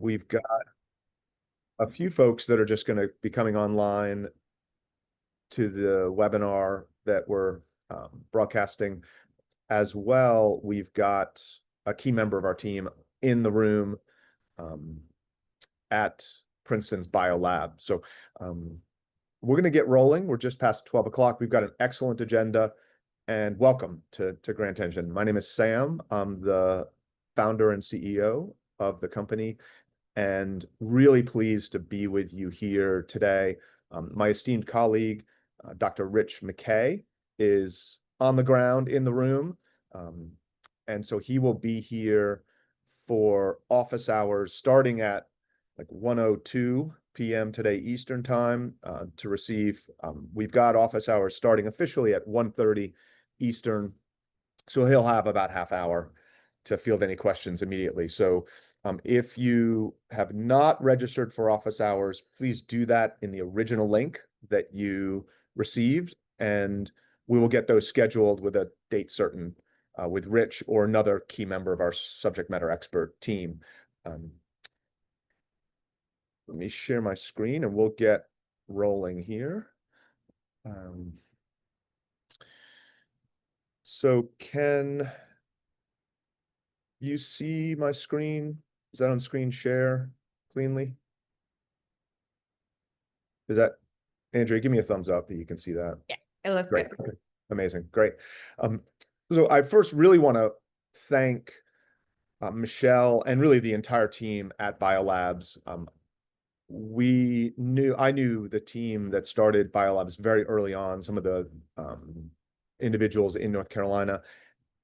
We've got a few folks that are just going to be coming online to the webinar that we're broadcasting as well. We've got a key member of our team in the room um, at Princeton's biolab. So we're going to get rolling. We're just past 12 o'clock. We've got an excellent agenda, and welcome to Grant Engine. My name is Sam. I'm the founder and CEO of the company, and really pleased to be with you here today. My esteemed colleague, Dr. Rich McKay, is on the ground in the room. And so he will be here for office hours starting at like 1:02 p.m. today Eastern time to receive. We've got office hours starting officially at 1:30 Eastern. So he'll have about half hour to field any questions immediately. So if you have not registered for office hours, please do that in the original link that you received, and we will get those scheduled with a date certain with Rich or another key member of our subject matter expert team. Let me share my screen and we'll get rolling here. So can you see my screen? Is that on screen share cleanly? Is that, Andrea, give me a thumbs up that you can see that. Yeah, it looks Great. good. Okay. Amazing. Great. So I first really want to thank Michelle and really the entire team at Biolabs. I knew the team that started Biolabs very early on, some of the individuals in North Carolina,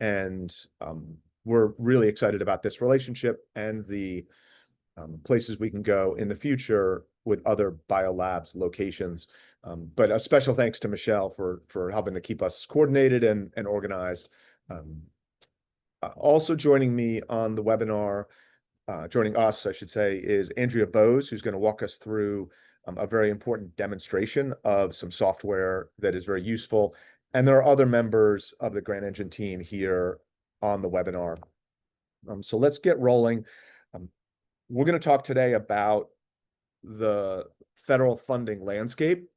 and we're really excited about this relationship and the places we can go in the future with other Biolabs locations. But a special thanks to Michelle for helping to keep us coordinated and organized. Also joining me on the webinar, joining us, I should say, is Andrea Bose, who's going to walk us through a very important demonstration of some software that is very useful. And there are other members of the Grant Engine team here on the webinar. So let's get rolling. We're going to talk today about the federal funding landscape.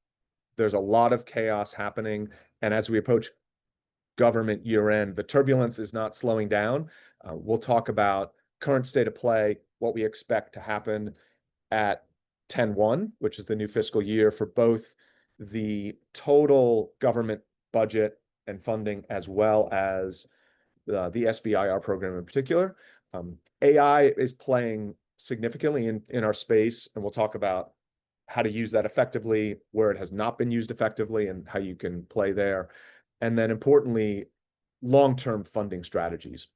There's a lot of chaos happening, and as we approach government year end, the turbulence is not slowing down. We'll talk about current state of play, what we expect to happen at 10/1, which is the new fiscal year for both the total government budget and funding, as well as the SBIR program in particular. AI is playing significantly in our space, and we'll talk about how to use that effectively, where it has not been used effectively, and how you can play there. And then importantly, long-term funding strategies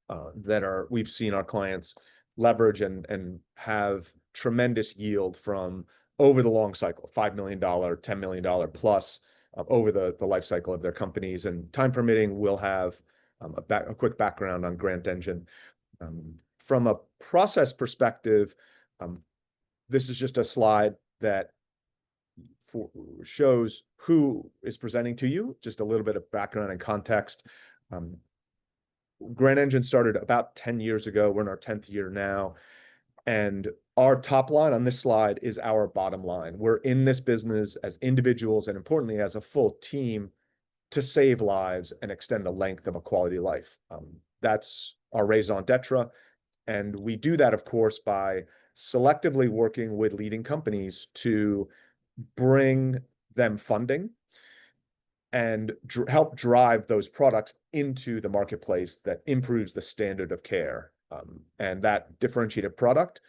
that we've seen our clients leverage and have tremendous yield from over the long cycle, $5 million, $10 million plus over the life cycle of their companies. And time permitting, we'll have a quick background on Grant Engine. From a process perspective, this is just a slide that shows who is presenting to you, just a little bit of background and context. Grant Engine started about 10 years ago. We're in our 10th year now. And our top line on this slide is our bottom line. We're in this business as individuals and importantly as a full team to save lives and extend the length of a quality life. That's our raison d'etre. And we do that, of course, by selectively working with leading companies to bring them funding and help drive those products into the marketplace that improves the standard of care. And that differentiated product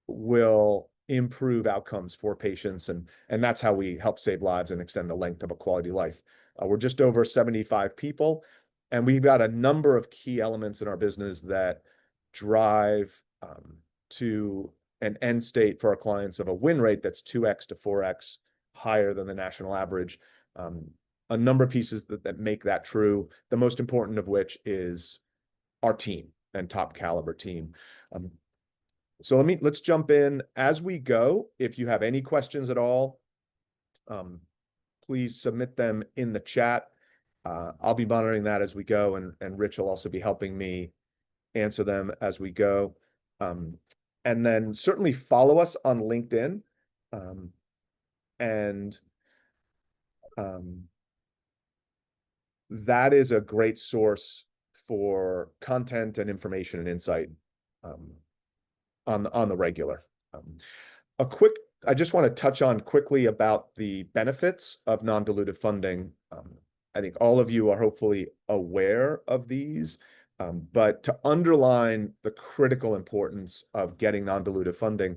will improve outcomes for patients. And that's how we help save lives and extend the length of a quality life. We're just over 75 people, and we've got a number of key elements in our business that drive to an end state for our clients of a win rate that's 2x to 4x higher than the national average. A number of pieces that make that true, the most important of which is our team and top caliber team. So let's jump in as we go. If you have any questions at all, please submit them in the chat. I'll be monitoring that as we go, and Rich will also be helping me answer them as we go. And then certainly follow us on LinkedIn. Um, and that is a great source for content and information and insight um, on the regular. Um, I just want to touch on quickly about the benefits of non-dilutive funding. I think all of you are hopefully aware of these, but to underline the critical importance of getting non-dilutive funding,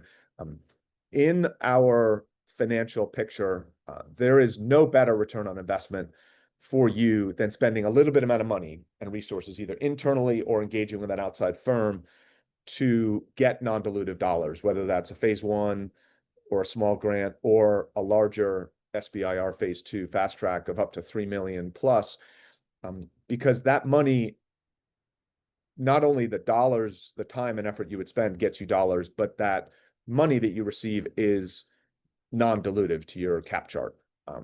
in our financial picture, there is no better return on investment for you than spending a little bit amount of money and resources, either internally or engaging with an outside firm to get non-dilutive dollars, whether that's a phase one or a small grant or a larger SBIR phase two fast track of up to 3 million plus, because that money, not only the dollars, the time and effort you would spend gets you dollars, but that money that you receive is non-dilutive to your cap chart.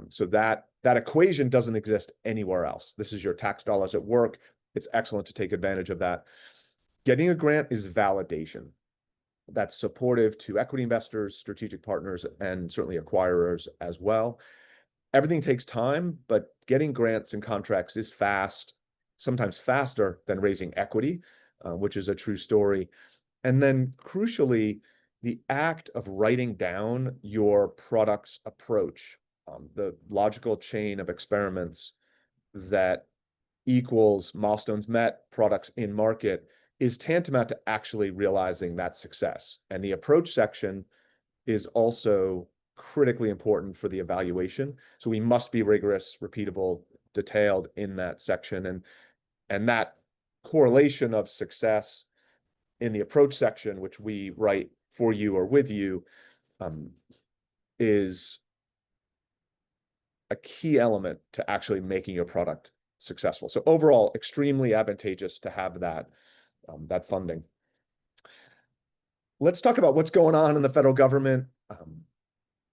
So that equation doesn't exist anywhere else. This is your tax dollars at work. It's excellent to take advantage of that. Getting a grant is validation. That's supportive to equity investors, strategic partners, and certainly acquirers as well. Everything takes time, but getting grants and contracts is fast, sometimes faster than raising equity, which is a true story. And then crucially, the act of writing down your product's approach, the logical chain of experiments that equals milestones met, products in market, is tantamount to actually realizing that success. And the approach section is also critically important for the evaluation. So we must be rigorous, repeatable, detailed in that section. And that correlation of success in the approach section, which we write for you or with you, is a key element to actually making your product successful. So overall, extremely advantageous to have that funding. Let's talk about what's going on in the federal government.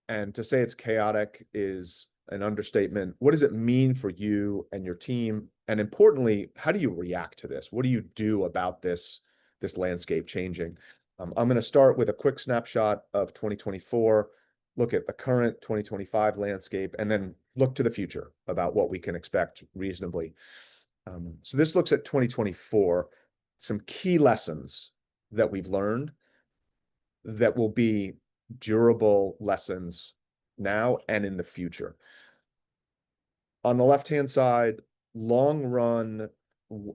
And to say it's chaotic is an understatement. What does it mean for you and your team? And importantly, how do you react to this? What do you do about this landscape changing? I'm going to start with a quick snapshot of 2024, look at the current 2025 landscape, and then look to the future about what we can expect reasonably. So this looks at 2024, some key lessons that we've learned that will be durable lessons now and in the future. On the left-hand side, long run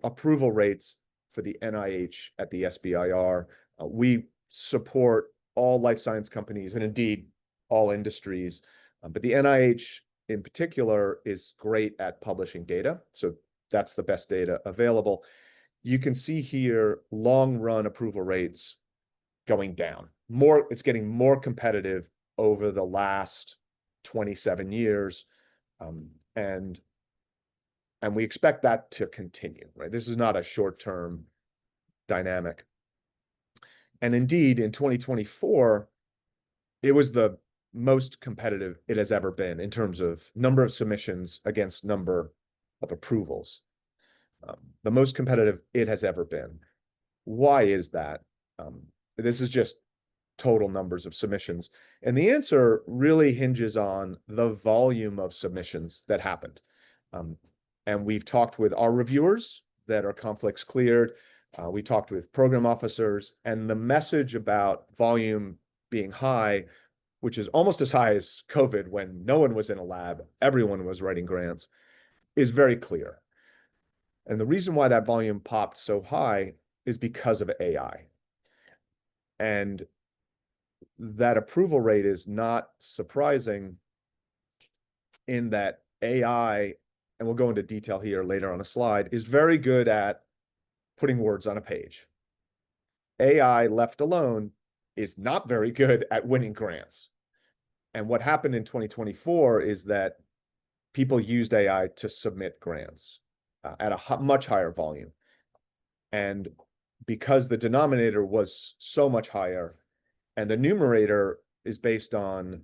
approval rates for the NIH at the SBIR. We support all life science companies and indeed all industries, but the NIH in particular is great at publishing data. So that's the best data available. You can see here long run approval rates going down. It's getting more competitive over the last 27 years. And we expect that to continue, right? This is not a short-term dynamic. And indeed, in 2024, it was the most competitive it has ever been in terms of number of submissions against number of approvals. The most competitive it has ever been. Why is that? This is just total numbers of submissions. And the answer really hinges on the volume of submissions that happened. And we've talked with our reviewers that are conflicts cleared. We talked with program officers, and the message about volume being high, which is almost as high as COVID when no one was in a lab, everyone was writing grants, is very clear. And the reason why that volume popped so high is because of AI. And that approval rate is not surprising in that AI, and we'll go into detail here later on a slide, is very good at putting words on a page. AI left alone is not very good at winning grants. And what happened in 2024 is that people used AI to submit grants at a much higher volume. And because the denominator was so much higher and the numerator is based on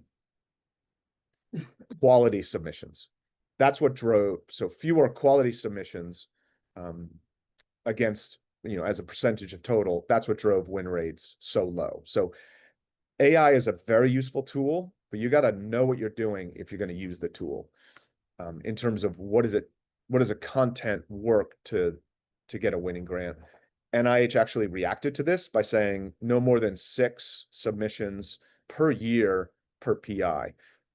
quality submissions, that's what drove so fewer quality submissions against as a percentage of total, that's what drove win rates so low. So AI is a very useful tool, but you got to know what you're doing if you're going to use the tool. In terms of what does a content work to get a winning grant. NIH actually reacted to this by saying no more than 6 submissions per year per PI.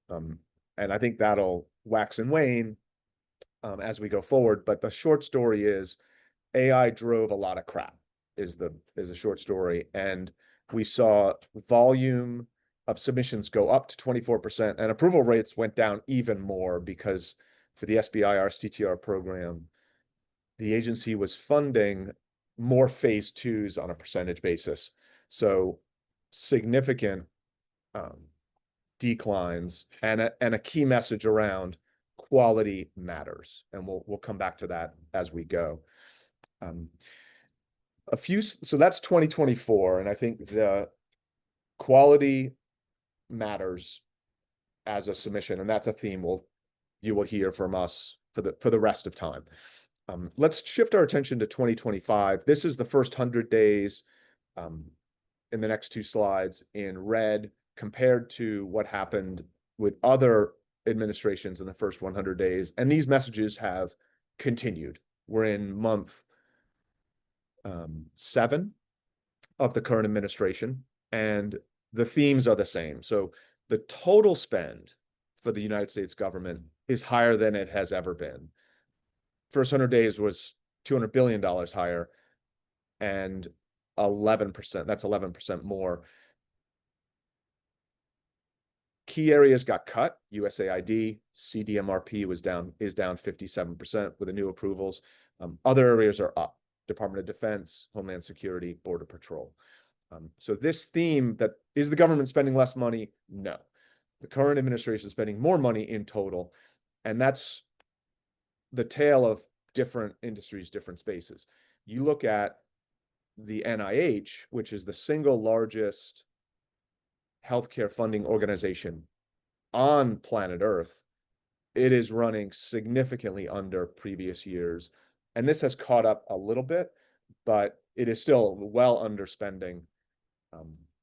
And I think that'll wax and wane as we go forward. But the short story is AI drove a lot of crap is a short story. And we saw volume of submissions go up to 24%, and approval rates went down even more because for the SBIR STTR program, the agency was funding more phase 2s on a percentage basis. So significant declines and a key message around quality matters. And we'll come back to that as we go. So that's 2024, and I think the quality matters as a submission, and that's a theme you will hear from us for the rest of time. Let's shift our attention to 2025. This is the first 100 days in the next 2 slides in red compared to what happened with other administrations in the first 100 days. And these messages have continued. We're in month 7 of the current administration, and the themes are the same. So the total spend for the United States government is higher than it has ever been. First 100 days was $200 billion higher, and 11%, that's 11% more. Key areas got cut. USAID, CDMRP is down 57% with the new approvals. Other areas are up. Department of Defense, Homeland Security, Border Patrol. So this theme that is the government spending less money? No. The current administration is spending more money in total, and that's the tale of different industries, different spaces. You look at the NIH, which is the single largest healthcare funding organization on planet Earth, it is running significantly under previous years. And this has caught up a little bit, but it is still well underspending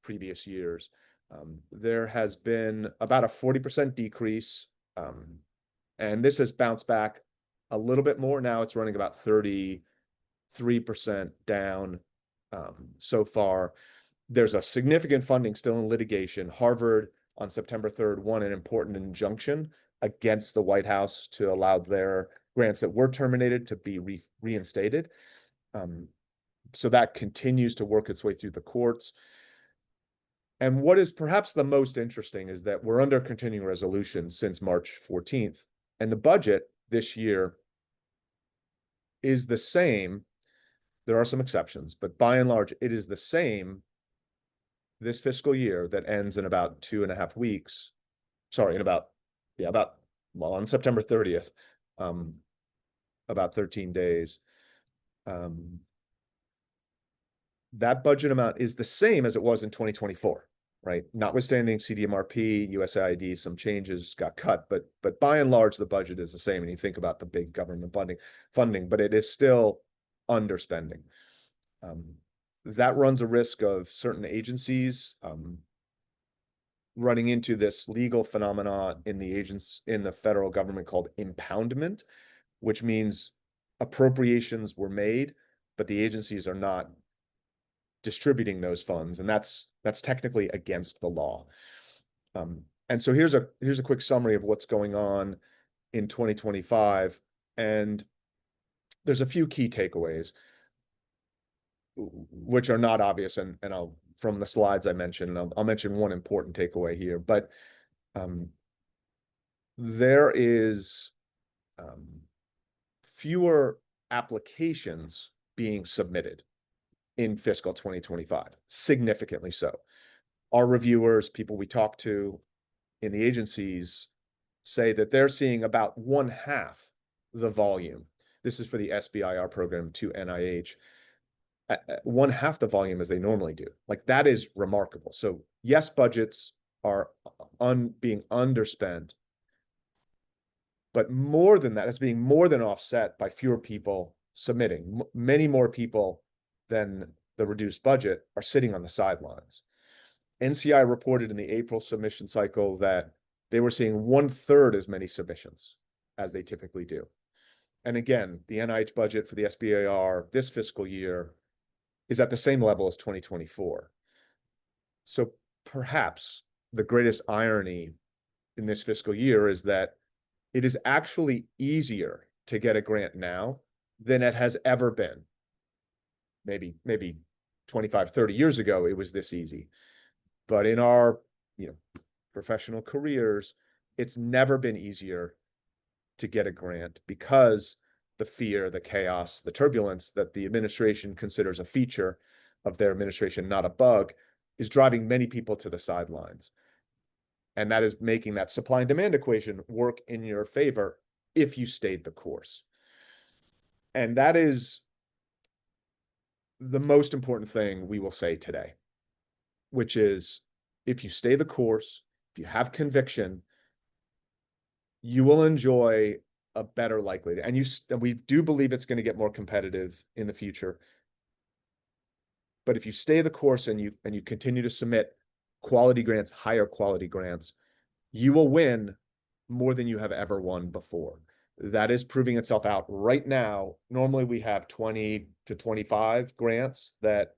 previous years. There has been about a 40% decrease, and this has bounced back a little bit more. Now it's running about 33% down so far. There's a significant funding still in litigation. Harvard on September 3rd won an important injunction against the White House to allow their grants that were terminated to be reinstated. So that continues to work its way through the courts. And what is perhaps the most interesting is that we're under continuing resolution since March 14th. And the budget this year is the same. There are some exceptions, but by and large, it is the same this fiscal year that ends in about 2.5 weeks. Sorry, on September 30th, about 13 days. That budget amount is the same as it was in 2024, right? Notwithstanding CDMRP, USAID, some changes got cut, but by and large, the budget is the same. And you think about the big government funding, but it is still underspending. That runs a risk of certain agencies running into this legal phenomena in the federal government called impoundment, which means appropriations were made, but the agencies are not distributing those funds, and that's technically against the law. And so here's a quick summary of what's going on in 2025, and there's a few key takeaways, which are not obvious, and I'll from the slides I mentioned, and I'll mention one important takeaway here, but there is fewer applications being submitted in fiscal 2025, significantly so. Our reviewers, people we talk to in the agencies, say that they're seeing about 1/2 the volume. This is for the SBIR program to NIH. 1/2 the volume as they normally do. Like, that is remarkable. So yes, budgets are being underspent, but more than that, it's being more than offset by fewer people submitting. Many more people than the reduced budget are sitting on the sidelines. NCI reported in the April submission cycle that they were seeing 1/3 as many submissions as they typically do. And again, the NIH budget for the SBIR this fiscal year is at the same level as 2024. So perhaps the greatest irony in this fiscal year is that it is actually easier to get a grant now than it has ever been. Maybe 25, 30 years ago, it was this easy. But in our, professional careers, it's never been easier to get a grant because the fear, the chaos, the turbulence that the administration considers a feature of their administration, not a bug, is driving many people to the sidelines. And that is making that supply and demand equation work in your favor if you stayed the course. And that is the most important thing we will say today, which is if you stay the course, if you have conviction, you will enjoy a better likelihood. And we do believe it's going to get more competitive in the future. But if you stay the course and you continue to submit quality grants, higher quality grants, you will win more than you have ever won before. That is proving itself out right now. Normally we have 20 to 25 grants that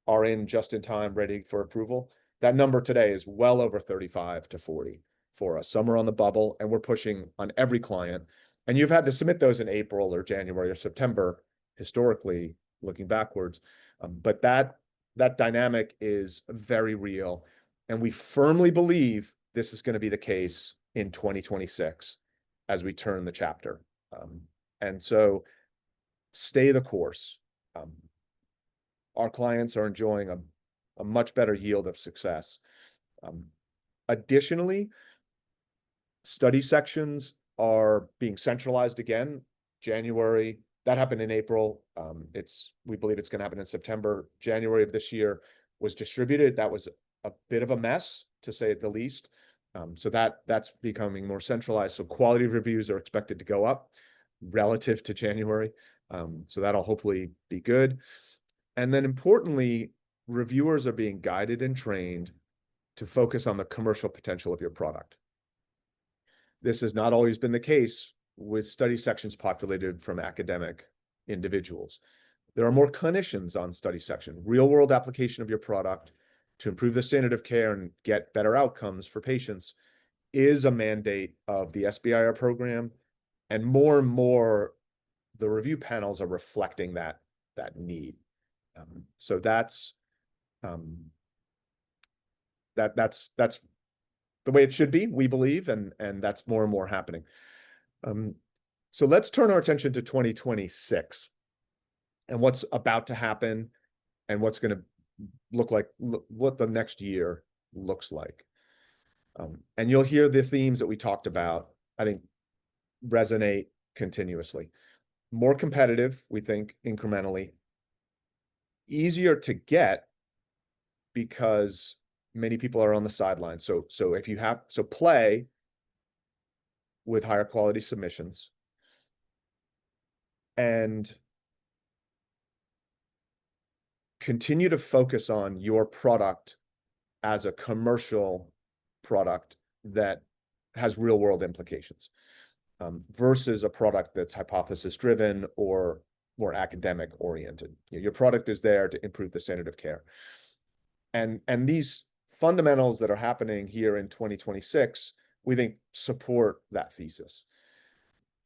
are in just in time, ready for approval. That number today is well over 35 to 40 for us. Some are on the bubble, and we're pushing on every client. And you've had to submit those in April or January or September, historically, looking backwards. But that dynamic is very real. And we firmly believe this is going to be the case in 2026 as we turn the chapter. And so stay the course. Our clients are enjoying a much better yield of success. Additionally, study sections are being centralized again. January, that happened in April. We believe it's going to happen in September. January of this year was distributed. That was a bit of a mess, to say the least. So that's becoming more centralized. So quality reviews are expected to go up relative to January. So that'll hopefully be good. And then importantly, reviewers are being guided and trained to focus on the commercial potential of your product. This has not always been the case with study sections populated from academic individuals. There are more clinicians on study section. Real-world application of your product to improve the standard of care and get better outcomes for patients is a mandate of the SBIR program. And more, the review panels are reflecting that need. So that's the way it should be, we believe, and that's more and more happening. So let's turn our attention to 2026 and what's about to happen and what's going to look like, what the next year looks like. And you'll hear the themes that we talked about, I think, resonate continuously. More competitive, we think, incrementally. Easier to get because many people are on the sidelines. So play with higher quality submissions and continue to focus on your product as a commercial product that has real world implications versus a product that's hypothesis driven or more academic oriented. Your product is there to improve the standard of care. And these fundamentals that are happening here in 2026, we think support that thesis.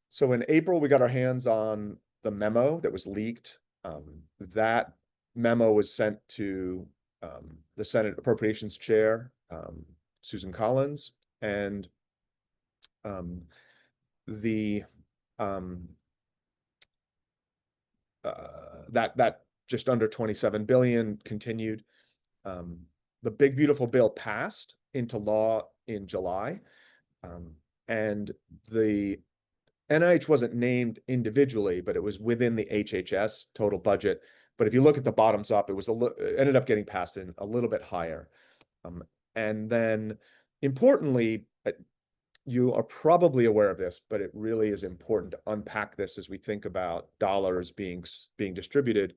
So in April, we got our hands on the memo that was leaked. That memo was sent to the Senate Appropriations Chair, Susan Collins, and that just under 27 billion continued. The big beautiful bill passed into law in July, and the NIH wasn't named individually, but it was within the HHS total budget. But if you look at the bottoms up, it ended up getting passed in a little bit higher. And then importantly, you are probably aware of this, but it really is important to unpack this as we think about dollars being distributed.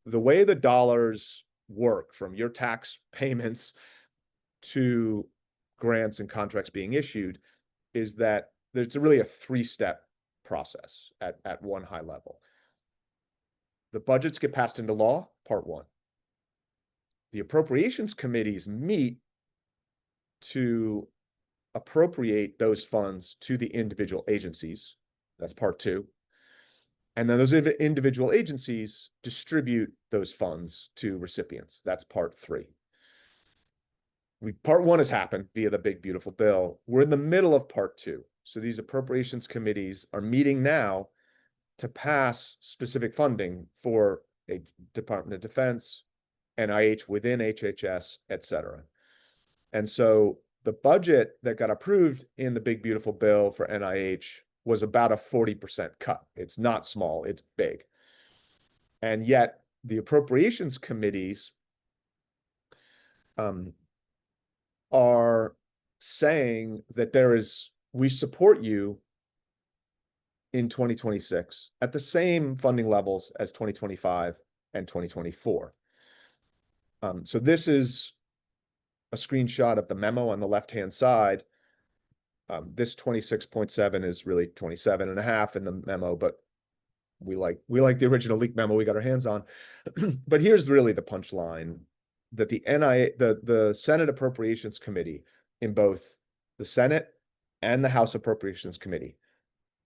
the way the dollars work from your tax payments to grants and contracts being issued is that there's really a three-step process at one high level. The budgets get passed into law, part one. The appropriations committees meet to appropriate those funds to the individual agencies. That's part two. And then those individual agencies distribute those funds to recipients. That's part three. Part one has happened via the big, beautiful bill. We're in the middle of part two. So these appropriations committees are meeting now to pass specific funding for a Department of Defense, NIH within HHS, et cetera. And so the budget that got approved in the big, beautiful bill for NIH was about a 40% cut. It's not small, it's big. And yet the appropriations committees are saying that we support you in 2026 at the same funding levels as 2025 and 2024. So this is a screenshot of the memo on the left-hand side. This 26.7 is really 27.5 in the memo, but we like the original leak memo we got our hands on. But here's really the punchline that the Senate Appropriations Committee in both the Senate and the House Appropriations Committee,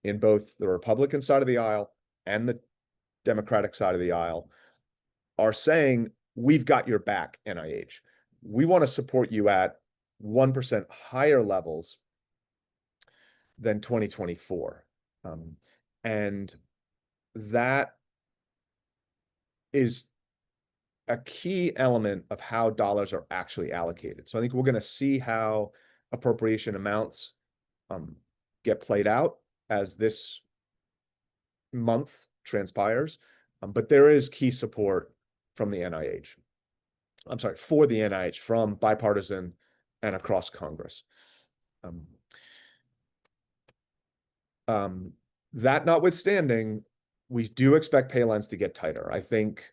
in both the Republican side of the aisle and the Democratic side of the aisle, are saying, we've got your back, NIH. We want to support you at 1% higher levels than 2024. And that is a key element of how dollars are actually allocated. So I think we're going to see how appropriation amounts get played out as this month transpires. But there is key support from the NIH. I'm sorry, for the NIH from bipartisan and across Congress. That notwithstanding, we do expect pay lines to get tighter. I think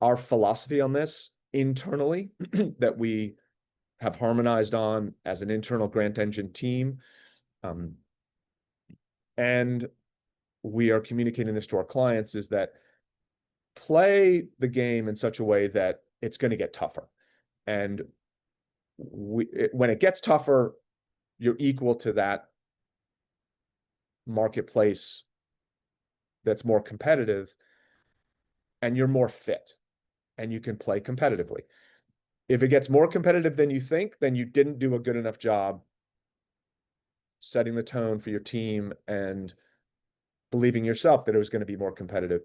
our philosophy on this internally that we have harmonized on as an internal grant engine team, and we are communicating this to our clients, is that play the game in such a way that it's going to get tougher. And when it gets tougher, you're equal to that marketplace that's more competitive, and you're more fit, and you can play competitively. If it gets more competitive than you think, then you didn't do a good enough job setting the tone for your team and believing yourself that it was going to be more competitive.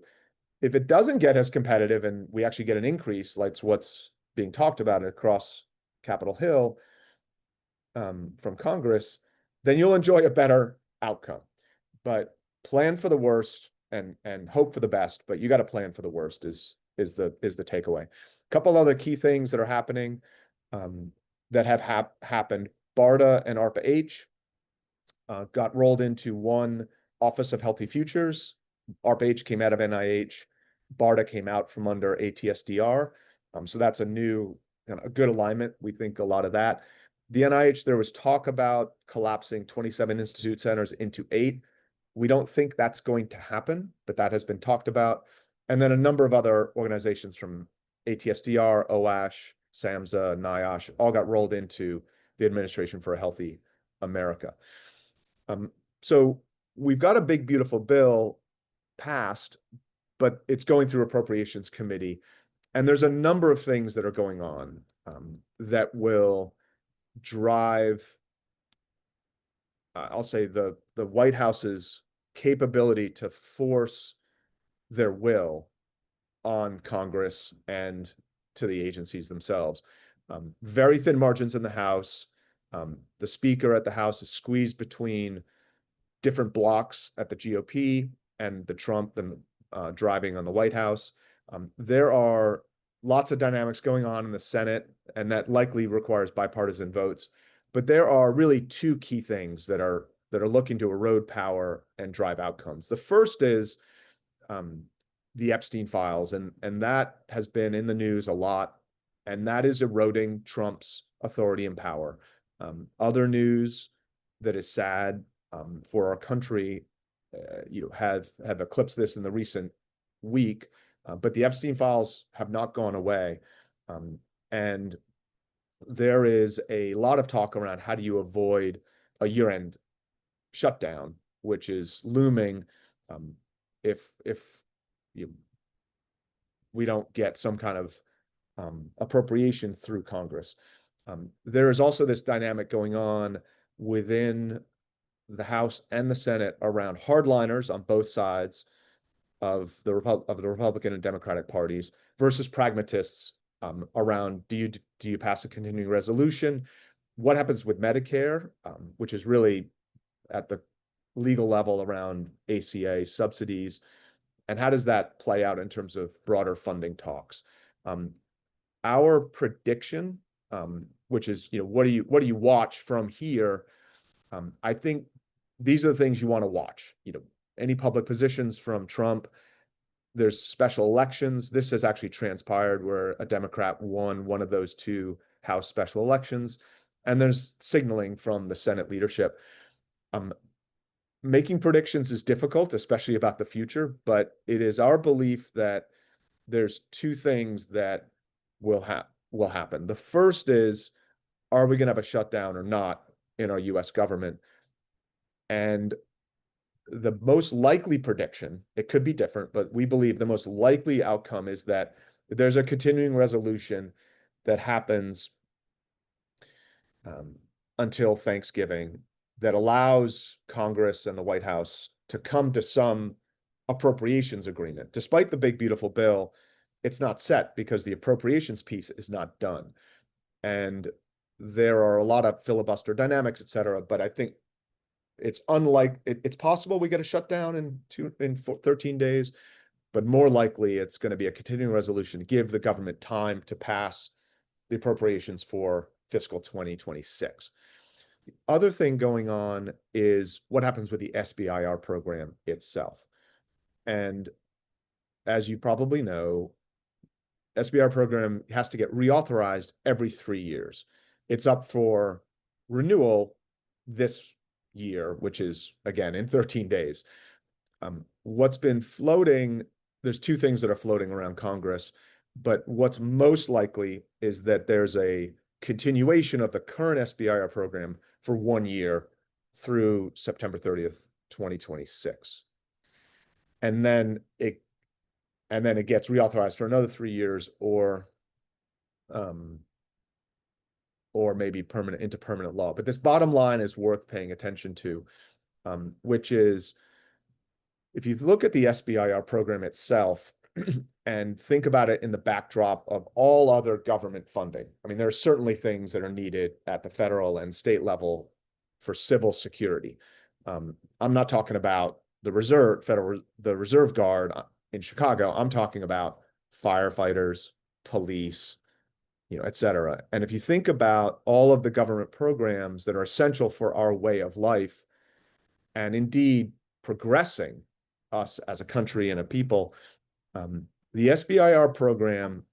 If it doesn't get as competitive and we actually get an increase, like what's being talked about across Capitol Hill from Congress, then you'll enjoy a better outcome. But plan for the worst and hope for the best. But you got to plan for the worst is the takeaway. A couple other key things that are happening that have happened. BARDA and ARPA-H got rolled into one Office of Healthy Futures. ARPA-H came out of NIH. BARDA came out from under ATSDR. So that's a good alignment. We think a lot of that. The NIH, there was talk about collapsing 27 institute centers into 8. We don't think that's going to happen, but that has been talked about. And then a number of other organizations from ATSDR, OASH, SAMHSA, NIOSH, all got rolled into the Administration for a Healthy America. So we've got a big, beautiful bill passed, but it's going through Appropriations Committee. And there's a number of things that are going on that will drive, I'll say, the White House's capability to force their will on Congress and to the agencies themselves. Very thin margins in the House. The Speaker at the House is squeezed between different blocks at the GOP and the Trump and driving on the White House. There are lots of dynamics going on in the Senate, and that likely requires bipartisan votes. But there are really two key things that are looking to erode power and drive outcomes. The first is the Epstein files, and that has been in the news a lot, and that is eroding Trump's authority and power. Other news that is sad for our country, have eclipsed this in the recent week, but the Epstein files have not gone away, and there is a lot of talk around how do you avoid a year-end shutdown, which is looming if we don't get some kind of appropriation through Congress. There is also this dynamic going on within the House and the Senate around hardliners on both sides of the Republican and Democratic parties versus pragmatists around do you pass a continuing resolution? What happens with Medicare, which is really at the legal level around ACA subsidies, and how does that play out in terms of broader funding talks? Our prediction, which is, what do you watch from here? I think these are the things you want to watch. Any public positions from Trump. There's special elections. This has actually transpired where a Democrat won one of those two House special elections, and there's signaling from the Senate leadership. Making predictions is difficult, especially about the future, but it is our belief that there's two things that will happen. The first is, are we going to have a shutdown or not in our US government? And the most likely prediction, it could be different, but we believe the most likely outcome is that there's a continuing resolution that happens until Thanksgiving that allows Congress and the White House to come to some appropriations agreement. Despite the big, beautiful bill, it's not set because the appropriations piece is not done. And there are a lot of filibuster dynamics, et cetera, but I think it's possible we get a shutdown in 13 days, but more likely it's going to be a continuing resolution to give the government time to pass the appropriations for fiscal 2026. The other thing going on is what happens with the SBIR program itself. And as you probably know, SBIR program has to get reauthorized every 3 years. It's up for renewal this year, which is, again, in 13 days. What's been floating, there's two things that are floating around Congress, but what's most likely is that there's a continuation of the current SBIR program for 1 year through September 30th, 2026. And then it gets reauthorized for another 3 years, or maybe into permanent law. But this bottom line is worth paying attention to, which is, if you look at the SBIR program itself and think about it in the backdrop of all other government funding, I mean, there are certainly things that are needed at the federal and state level for civil security. I'm not talking about the Reserve Guard in Chicago. I'm talking about firefighters, police, et cetera. And if you think about all of the government programs that are essential for our way of life, and indeed progressing us as a country and a people, the SBIR program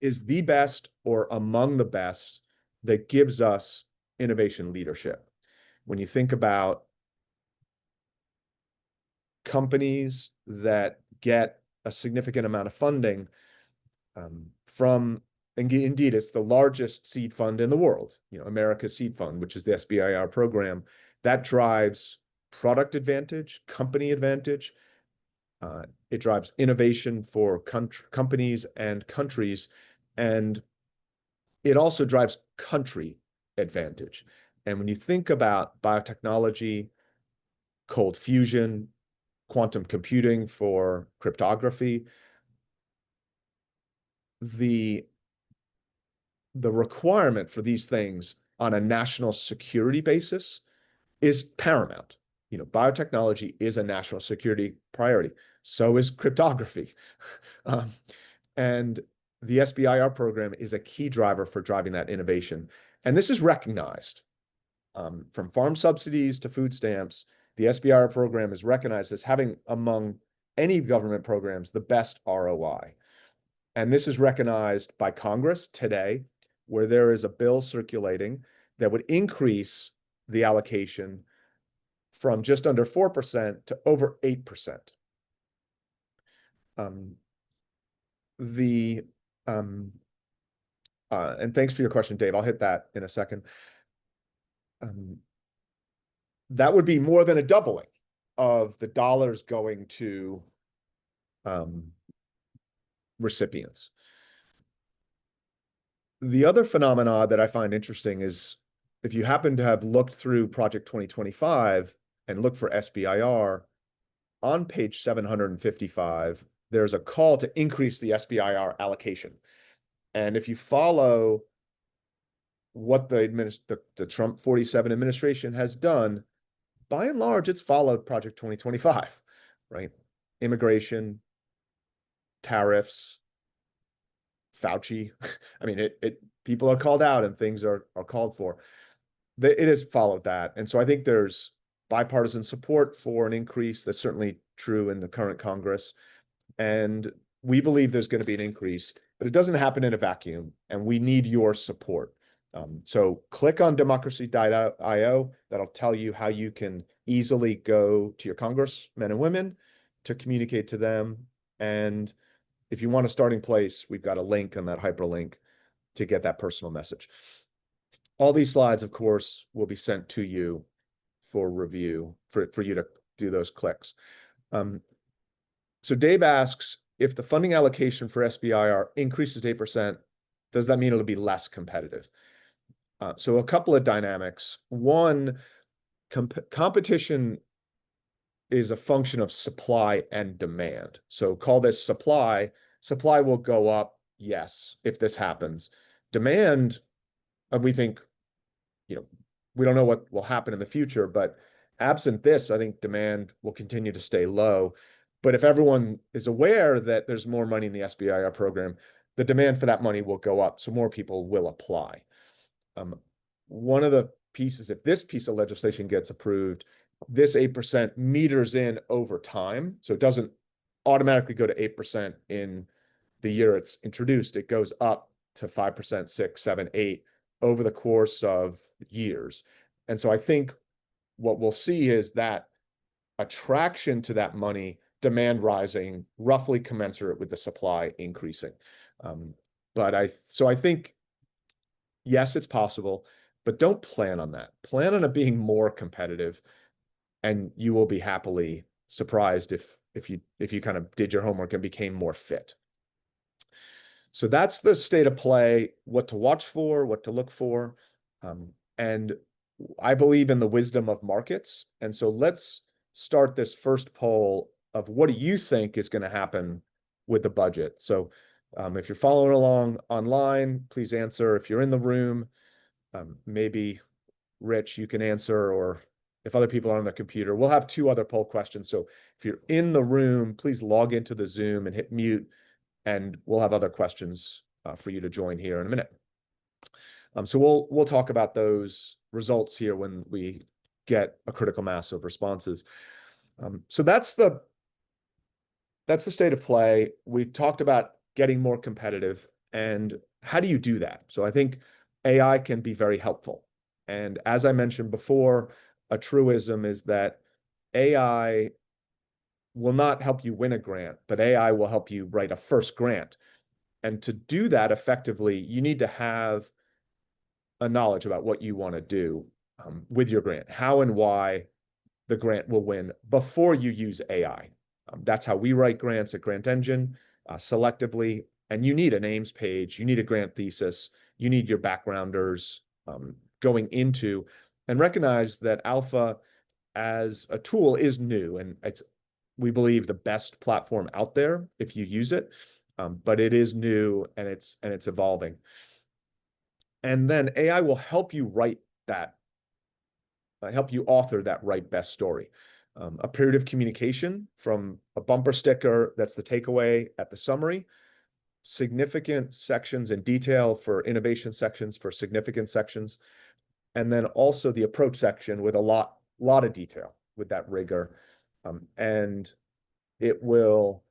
is the best or among the best that gives us innovation leadership. When you think about companies that get a significant amount of funding indeed, it's the largest seed fund in the world, America's seed fund, which is the SBIR program, that drives product advantage, company advantage. It drives innovation for companies and countries, and it also drives country advantage. And when you think about biotechnology, cold fusion, quantum computing for cryptography, the requirement for these things on a national security basis is paramount. Biotechnology is a national security priority. So is cryptography. And the SBIR program is a key driver for driving that innovation. And this is recognized. From farm subsidies to food stamps, the SBIR program is recognized as having among any government programs the best ROI. And this is recognized by Congress today, where there is a bill circulating that would increase the allocation from just under 4% to over 8%. The and thanks for your question, Dave. I'll hit that in a second. That would be more than a doubling of the dollars going to recipients. The other phenomena that I find interesting is if you happen to have looked through Project 2025 and look for SBIR, on page 755, there's a call to increase the SBIR allocation. And if you follow what the Trump 47 administration has done, by and large, it's followed Project 2025, right? Immigration, tariffs, Fauci. I mean, people are called out and things are called for. It has followed that. And so I think there's bipartisan support for an increase. That's certainly true in the current Congress. And we believe there's going to be an increase, but it doesn't happen in a vacuum, and we need your support. So click on democracy.io. That'll tell you how you can easily go to your congressmen and women to communicate to them. And if you want a starting place, we've got a link on that hyperlink to get that personal message. All these slides, of course, will be sent to you for review, for you to do those clicks. So Dave asks, if the funding allocation for SBIR increases to 8%, does that mean it'll be less competitive? So a couple of dynamics. One, competition is a function of supply and demand. So call this supply. Supply will go up, yes, if this happens. Demand, we think, we don't know what will happen in the future, but absent this, I think demand will continue to stay low. But if everyone is aware that there's more money in the SBIR program, the demand for that money will go up, so more people will apply. One of the pieces, if this piece of legislation gets approved, this 8% meters in over time. So it doesn't automatically go to 8% in the year it's introduced. It goes up to 5%, 6, 7, 8 over the course of years. And so I think what we'll see is that attraction to that money, demand rising, roughly commensurate with the supply increasing. So I think, yes, it's possible, but don't plan on that. Plan on it being more competitive, and you will be happily surprised if you kind of did your homework and became more fit. So that's the state of play, what to watch for, what to look for. And I believe in the wisdom of markets. And so let's start this first poll of what do you think is going to happen with the budget. So if you're following along online, please answer. If you're in the room, maybe Rich, you can answer, or if other people are on the computer, we'll have 2 other poll questions. So if you're in the room, please log into the Zoom and hit mute, and we'll have other questions for you to join here in a minute. So we'll talk about those results here when we get a critical mass of responses. So that's the state of play. We talked about getting more competitive, and how do you do that? So I think AI can be very helpful. And as I mentioned before, a truism is that AI will not help you win a grant, but AI will help you write a first grant. And to do that effectively, you need to have a knowledge about what you want to do with your grant, how and why the grant will win before you use AI. That's how we write grants at Grant Engine, selectively. And you need a names page, you need a grant thesis, you need your backgrounders going into, and recognize that Alpha as a tool is new, and it's, we believe, the best platform out there if you use it, but it is new and it's evolving. And then AI will help you write that, help you author that right best story. A period of communication from a bumper sticker, that's the takeaway at the summary, significant sections in detail for innovation sections, for significant sections, and then also the approach section with a lot of detail with that rigor. And it will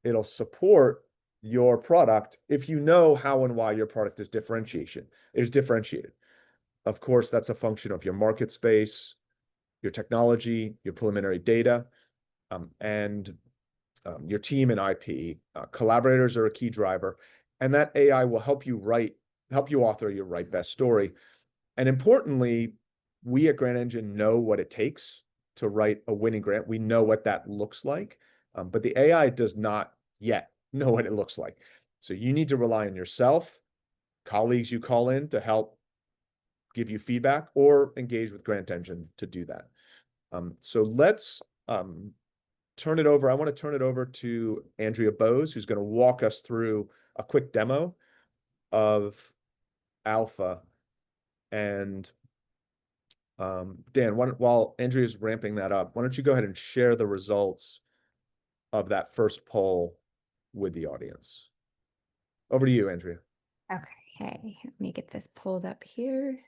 it'll support your product if you know how and why your product is differentiated. Of course, that's a function of your market space, your technology, your preliminary data, and your team and IP. Collaborators are a key driver, and that AI will help you author your right best story. And importantly, we at Grant Engine know what it takes to write a winning grant. We know what that looks like, but the AI does not yet know what it looks like. So you need to rely on yourself, colleagues you call in to help give you feedback, or engage with Grant Engine to do that. So let's turn it over. I want to turn it over to Andrea Bowes, who's going to walk us through a quick demo of Alpha. And Dan, while Andrea's ramping that up, why don't you go ahead and share the results of that first poll with the audience? Over to you, Andrea. Okay, let me get this pulled up here.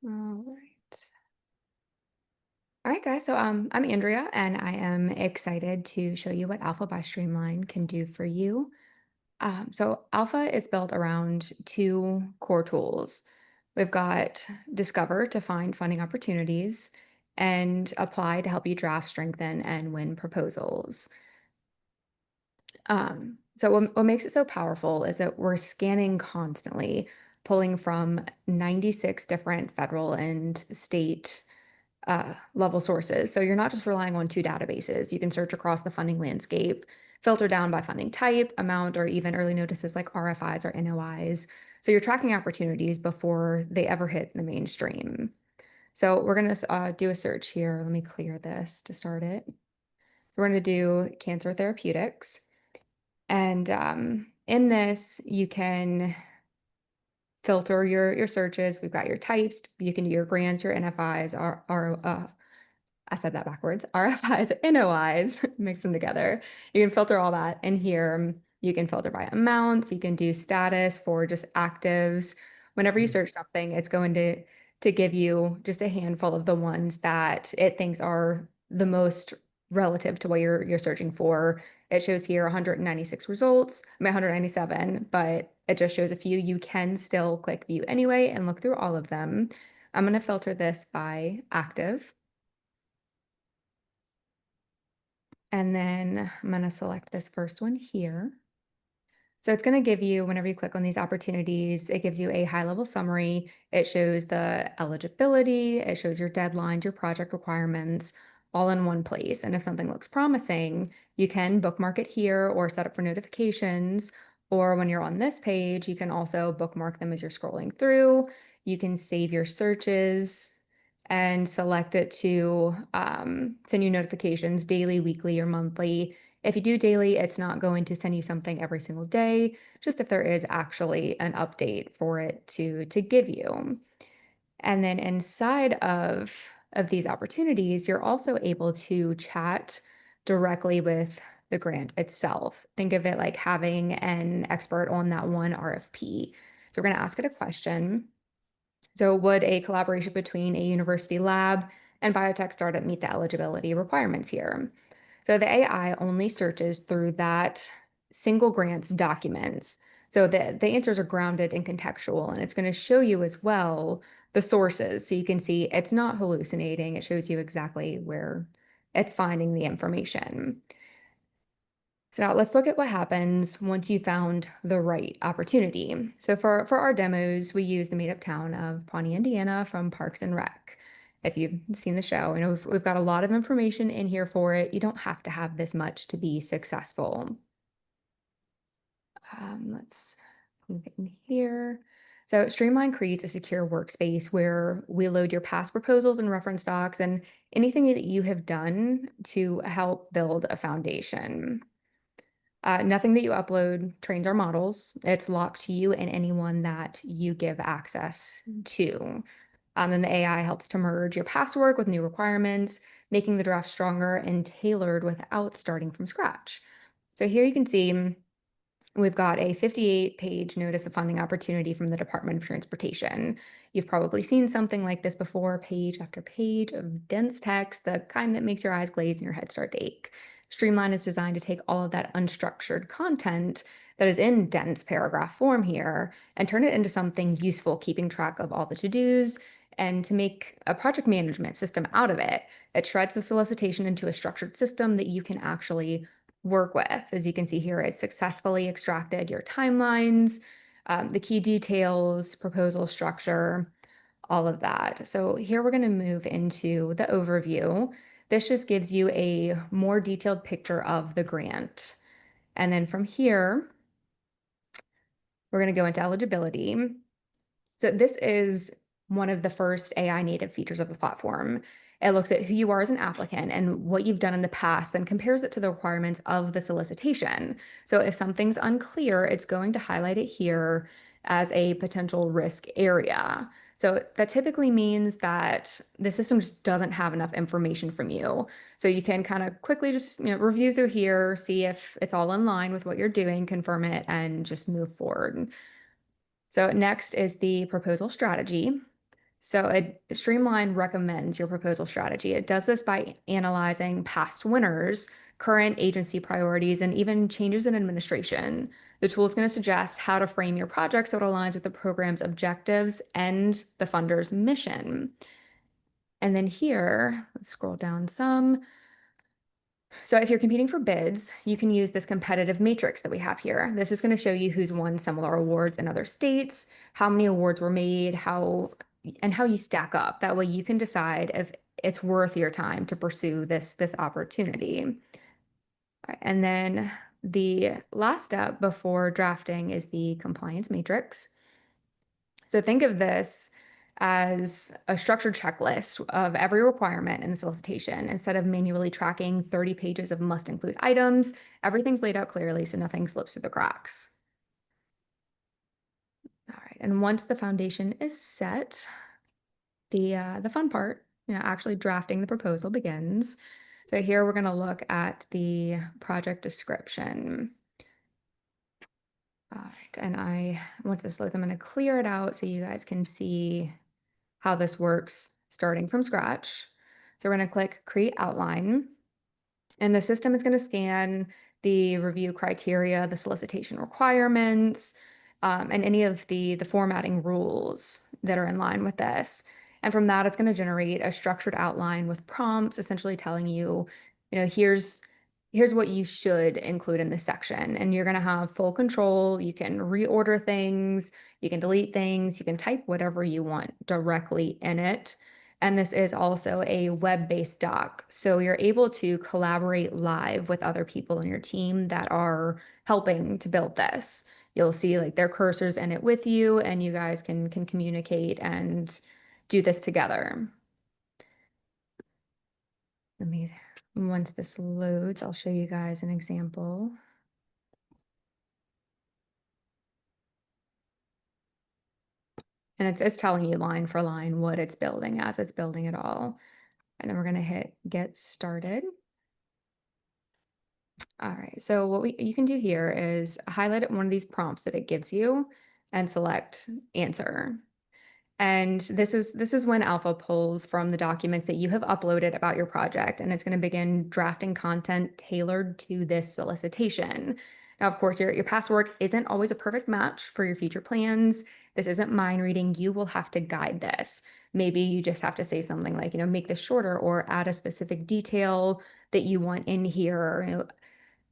All right. All right, guys. So I'm Andrea, and I am excited to show you what Alpha by Streamline can do for you. So Alpha is built around two core tools. We've got Discover to find funding opportunities, and Apply to help you draft, strengthen, and win proposals. So what makes it so powerful is that we're scanning constantly, pulling from 96 different federal and state level sources. So you're not just relying on two databases. You can search across the funding landscape, filter down by funding type, amount, or even early notices like RFIs or NOIs. So you're tracking opportunities before they ever hit the mainstream. So we're going to do a search here. Let me clear this to start it. We're going to do cancer therapeutics. And in this, you can filter your searches. We've got your types. You can do your grants, your NFIs, I said that backwards. RFIs, NOIs, mix them together. You can filter all that in here. You can filter by amounts. You can do status for just actives. Whenever you search something, it's going to give you just a handful of the ones that it thinks are the most relative to what you're searching for. It shows here 196 results, I mean 197, but it just shows a few. You can still click view anyway and look through all of them. I'm going to filter this by active. And then I'm going to select this first one here. So it's going to give you, whenever you click on these opportunities, it gives you a high-level summary. It shows the eligibility, it shows your deadlines, your project requirements, all in one place. And if something looks promising, you can bookmark it here or set up for notifications. Or when you're on this page, you can also bookmark them as you're scrolling through. You can save your searches and select it to send you notifications daily, weekly, or monthly. If you do daily, it's not going to send you something every single day, just if there is actually an update for it to give you. And then inside of these opportunities, you're also able to chat directly with the grant itself. Think of it like having an expert on that one RFP. So we're going to ask it a question. So would a collaboration between a university lab and biotech startup meet the eligibility requirements here? So the AI only searches through that single grant's documents. So the answers are grounded and contextual, and it's going to show you as well the sources. So you can see it's not hallucinating. It shows you exactly where it's finding the information. So now let's look at what happens once you found the right opportunity. So for our demos, we use the made-up town of Pawnee, Indiana from Parks and Rec. If you've seen the show, you know, we've got a lot of information in here for it. You don't have to have this much to be successful. Let's move in here. So Streamline creates a secure workspace where we load your past proposals and reference docs and anything that you have done to help build a foundation. Nothing that you upload trains our models. It's locked to you and anyone that you give access to. And the AI helps to merge your past work with new requirements, making the draft stronger and tailored without starting from scratch. So here you can see We've got a 58-page notice of funding opportunity from the Department of Transportation. You've probably seen something like this before, page after page of dense text, the kind that makes your eyes glaze and your head start to ache. Streamline is designed to take all of that unstructured content that is in dense paragraph form here and turn it into something useful, keeping track of all the to-dos and to make a project management system out of it. It shreds the solicitation into a structured system that you can actually work with. As you can see here, it successfully extracted your timelines, the key details, proposal structure, all of that. So here we're going to move into the overview. This just gives you a more detailed picture of the grant. And then from here, we're going to go into eligibility. So this is one of the first AI native features of the platform. It looks at who you are as an applicant and what you've done in the past, then compares it to the requirements of the solicitation. So if something's unclear, it's going to highlight it here as a potential risk area. So that typically means that the system just doesn't have enough information from you. So you can kind of quickly just review through here, see if it's all in line with what you're doing, confirm it, and just move forward. So next is the proposal strategy. So Streamline recommends your proposal strategy. It does this by analyzing past winners, current agency priorities, and even changes in administration. The tool is going to suggest how to frame your project so it aligns with the program's objectives and the funder's mission. And then here, let's scroll down some. So if you're competing for bids, you can use this competitive matrix that we have here. This is going to show you who's won similar awards in other states, how many awards were made, and how you stack up. That way you can decide if it's worth your time to pursue this opportunity. All right, and then the last step before drafting is the compliance matrix. So think of this as a structured checklist of every requirement in the solicitation. Instead of manually tracking 30 pages of must include items, everything's laid out clearly so nothing slips through the cracks. All right, and once the foundation is set, the fun part, actually drafting the proposal begins. So here we're going to look at the project description. All right, and once this loads, I'm going to clear it out so you guys can see how this works starting from scratch. So we're going to click Create Outline, and the system is going to scan the review criteria, the solicitation requirements, and any of the formatting rules that are in line with this. And from that, it's going to generate a structured outline with prompts, essentially telling you, here's what you should include in this section. And you're going to have full control. You can reorder things, you can delete things, you can type whatever you want directly in it. And this is also a web-based doc. So you're able to collaborate live with other people in your team that are helping to build this. You'll see like their cursors in it with you, and you guys can communicate and do this together. Once this loads, I'll show you guys an example. And it's telling you line for line what it's building as it's building it all. And then we're going to hit get started. All right, so what you can do here is highlight one of these prompts that it gives you and select answer. And this is when Alpha pulls from the documents that you have uploaded about your project, and it's going to begin drafting content tailored to this solicitation. Now, of course, your past work isn't always a perfect match for your future plans. This isn't mind reading. You will have to guide this. Maybe you just have to say something like, make this shorter or add a specific detail that you want in here,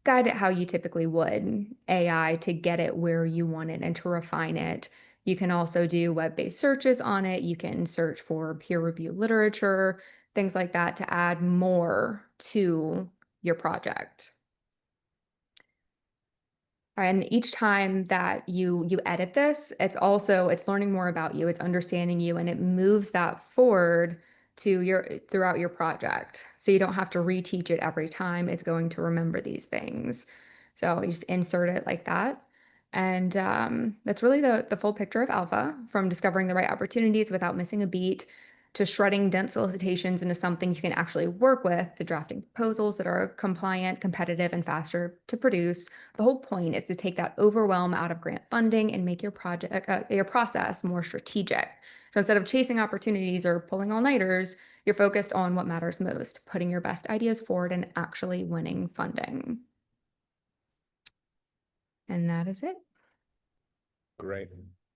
guide it how you typically would AI to get it where you want it and to refine it. You can also do web-based searches on it. You can search for peer-reviewed literature, things like that to add more to your project. And each time that you edit this, it's learning more about you, it's understanding you, and it moves that forward throughout your project. So you don't have to reteach it every time. It's going to remember these things. So you just insert it like that. And that's really the full picture of Alpha, from discovering the right opportunities without missing a beat to shredding dense solicitations into something you can actually work with, to drafting proposals that are compliant, competitive, and faster to produce. The whole point is to take that overwhelm out of grant funding and make your process more strategic. So instead of chasing opportunities or pulling all-nighters, you're focused on what matters most, putting your best ideas forward and actually winning funding. And that is it. Great.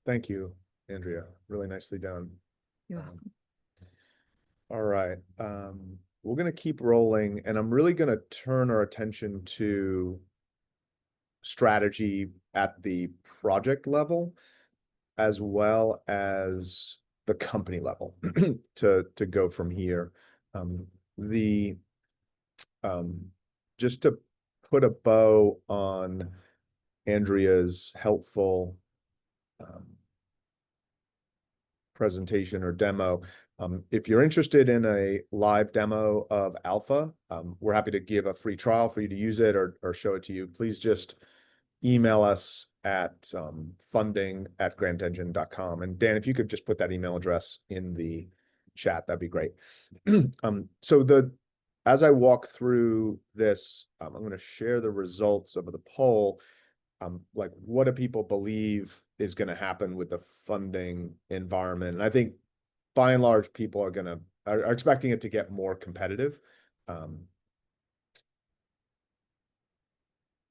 Thank you, Andrea. Really nicely done. You're Um, welcome. all right. We're going to keep rolling, and I'm really going to turn our attention to strategy at the project level as well as the company level to go from here. The just to put a bow on Andrea's helpful presentation or demo. If you're interested in a live demo of Alpha, we're happy to give a free trial for you to use it or show it to you. Please just email us at funding@grantengine.com. And Dan, if you could just put that email address in the chat, that'd be great. So as I walk through this, I'm going to share the results of the poll. Like, what do people believe is going to happen with the funding environment? And I think by and large, people are expecting it to get more competitive.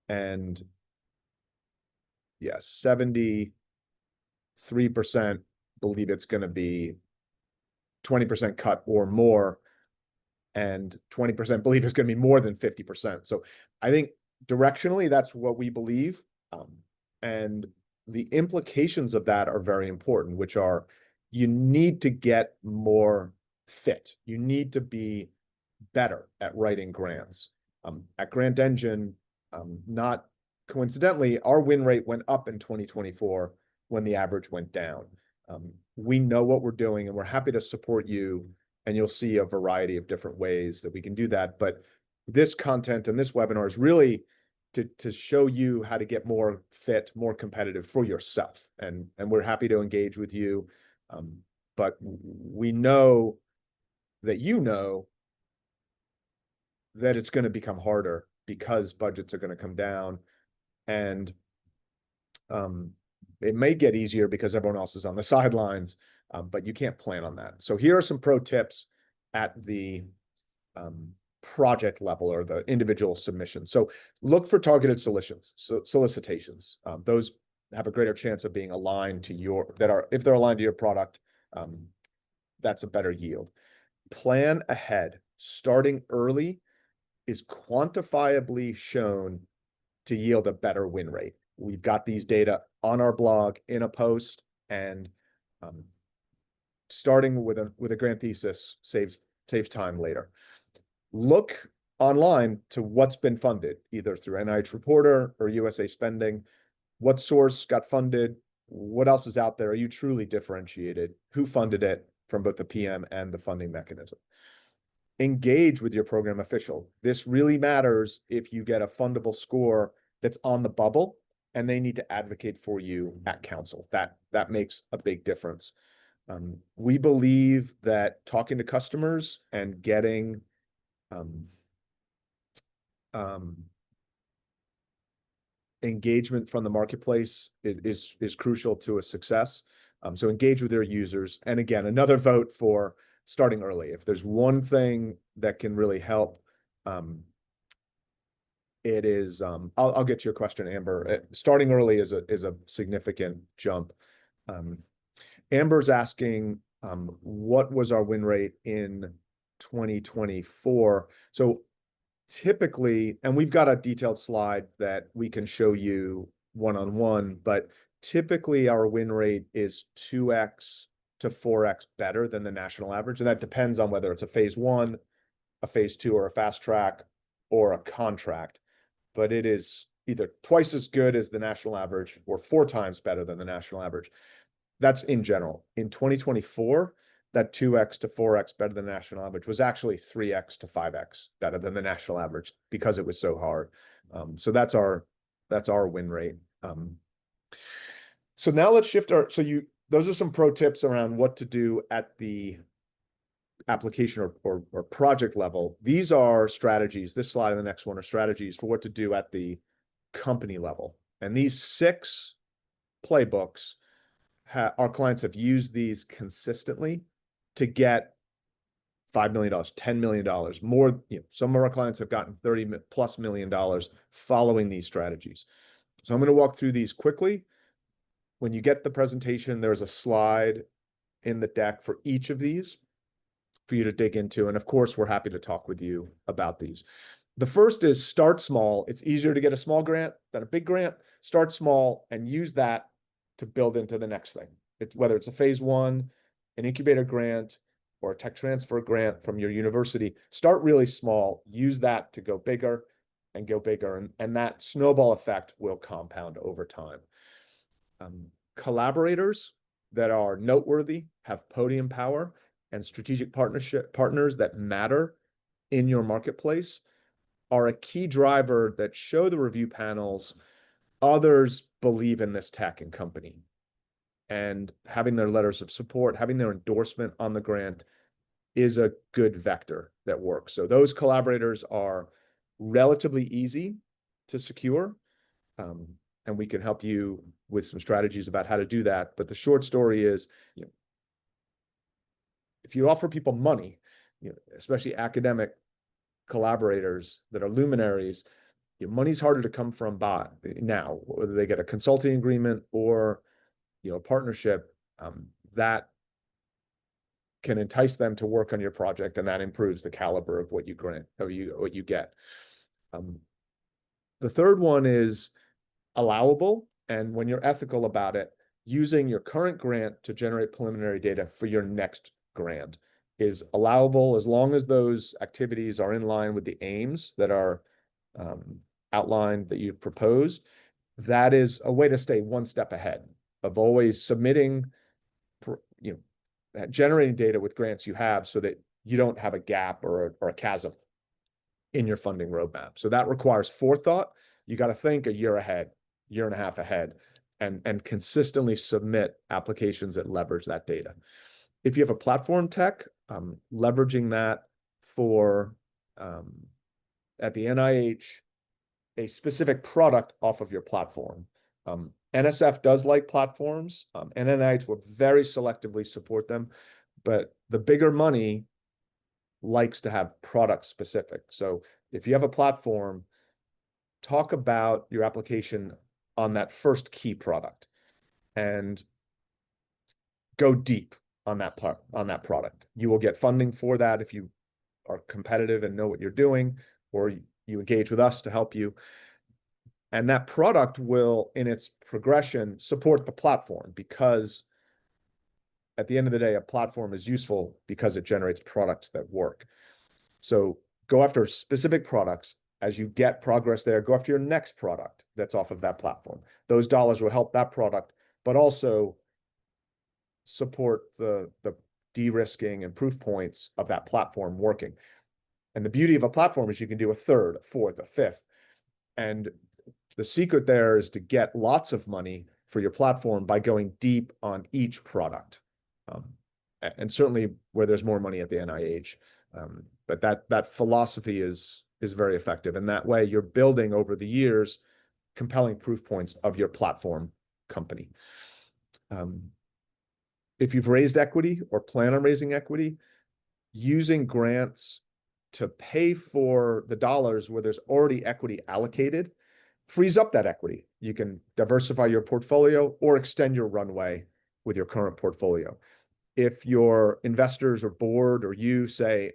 And yes, 73% believe it's going to be 20% cut or more, and 20% believe it's going to be more than 50%. So I think directionally, that's what we believe. And the implications of that are very important, which are you need to get more fit. You need to be better at writing grants. At Grant Engine, not coincidentally, our win rate went up in 2024 when the average went down. We know what we're doing, and we're happy to support you, and you'll see a variety of different ways that we can do that. But this content and this webinar is really to show you how to get more fit, more competitive for yourself. And we're happy to engage with you. But we know that that it's going to become harder because budgets are going to come down, and it may get easier because everyone else is on the sidelines, but you can't plan on that. So here are some pro tips at the project level or the individual submission. So look for targeted solicitations. Those have a greater chance of being aligned to if they're aligned to your product, that's a better yield. Plan ahead. Starting early is quantifiably shown to yield a better win rate. We've got these data on our blog in a post, and starting with a grant thesis saves time later. Look online to what's been funded, either through NIH Reporter or USA Spending. What source got funded? What else is out there? Are you truly differentiated? Who funded it from both the PM and the funding mechanism? Engage with your program official. This really matters if you get a fundable score that's on the bubble and they need to advocate for you at council. That makes a big difference. We believe that talking to customers and getting engagement from the marketplace is crucial to a success. So engage with their users. And again, another vote for starting early. If there's one thing that can really help, it is, I'll get to your question, Amber. Starting early is a significant jump. Amber's asking, what was our win rate in 2024? So typically, and we've got a detailed slide that we can show you one-on-one, but typically our win rate is 2x to 4x better than the national average. And that depends on whether it's a phase 1, a phase 2, or a fast track, or a contract. But it is either twice as good as the national average or 4 times better than the national average. That's in general. In 2024, that 2x to 4x better than the national average was actually 3x to 5x better than the national average because it was so hard. So that's our win rate. So now let's shift those are some pro tips around what to do at the application or project level. These are strategies. This slide and the next one are strategies for what to do at the company level. And these 6 playbooks, our clients have used these consistently to get $5 million, $10 million more. Some of our clients have gotten $30+ million following these strategies. So I'm going to walk through these quickly. When you get the presentation, there's a slide in the deck for each of these for you to dig into. And of course, we're happy to talk with you about these. The first is start small. It's easier to get a small grant than a big grant. Start small and use that to build into the next thing. Whether it's a phase 1, an incubator grant, or a tech transfer grant from your university, start really small, use that to go bigger and go bigger. And that snowball effect will compound over time. Collaborators that are noteworthy, have podium power, and strategic partners that matter in your marketplace are a key driver that show the review panels others believe in this tech and company. And having their letters of support, having their endorsement on the grant is a good vector that works. So those collaborators are relatively easy to secure. And we can help you with some strategies about how to do that. But the short story is, if you offer people money, especially academic collaborators that are luminaries, money's harder to come from now, whether they get a consulting agreement or a partnership, that can entice them to work on your project, and that improves the caliber of what you grant or what you get. The third one is allowable, and when you're ethical about it, using your current grant to generate preliminary data for your next grant is allowable as long as those activities are in line with the aims that are outlined that you've proposed. That is a way to stay one step ahead of always submitting, generating data with grants you have so that you don't have a gap or a chasm in your funding roadmap. So that requires forethought. You got to think a year ahead, year and a half ahead, and consistently submit applications that leverage that data. If you have a platform tech, leveraging that for, at the NIH, a specific product off of your platform. NSF does like platforms, and NIH will very selectively support them, but the bigger money likes to have product specific. So if you have a platform, talk about your application on that first key product and go deep on that product. You will get funding for that if you are competitive and know what you're doing, or you engage with us to help you. And that product will, in its progression, support the platform, because at the end of the day, a platform is useful because it generates products that work. So go after specific products. As you get progress there, go after your next product that's off of that platform. Those dollars will help that product, but also support the de-risking and proof points of that platform working. And the beauty of a platform is you can do a third, a fourth, a fifth. And the secret there is to get lots of money for your platform by going deep on each product. And certainly where there's more money at the NIH. But that philosophy is very effective. And that way you're building over the years compelling proof points of your platform company. If you've raised equity or plan on raising equity, using grants to pay for the dollars where there's already equity allocated frees up that equity. You can diversify your portfolio or extend your runway with your current portfolio. If your investors or board or you say,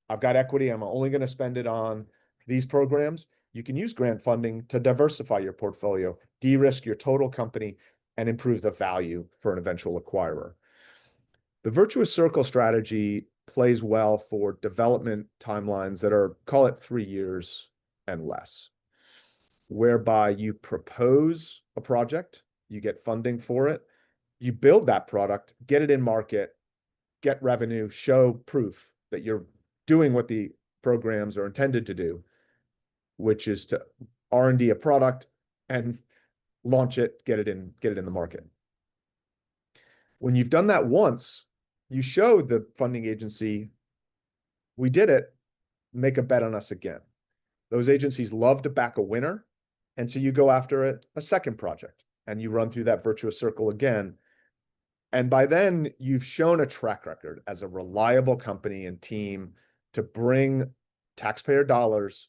I've got equity, I'm only going to spend it on these programs, you can use grant funding to diversify your portfolio, de-risk your total company, and improve the value for an eventual acquirer. The virtuous circle strategy plays well for development timelines that are, call it 3 years and less, whereby you propose a project, you get funding for it, you build that product, get it in market, get revenue, show proof that you're doing what the programs are intended to do, which is to R&D a product and launch it, get it in the market. When you've done that once, you show the funding agency We did it. Make a bet on us again. Those agencies love to back a winner. And so you go after a second project and you run through that virtuous circle again. And by then, you've shown a track record as a reliable company and team to bring taxpayer dollars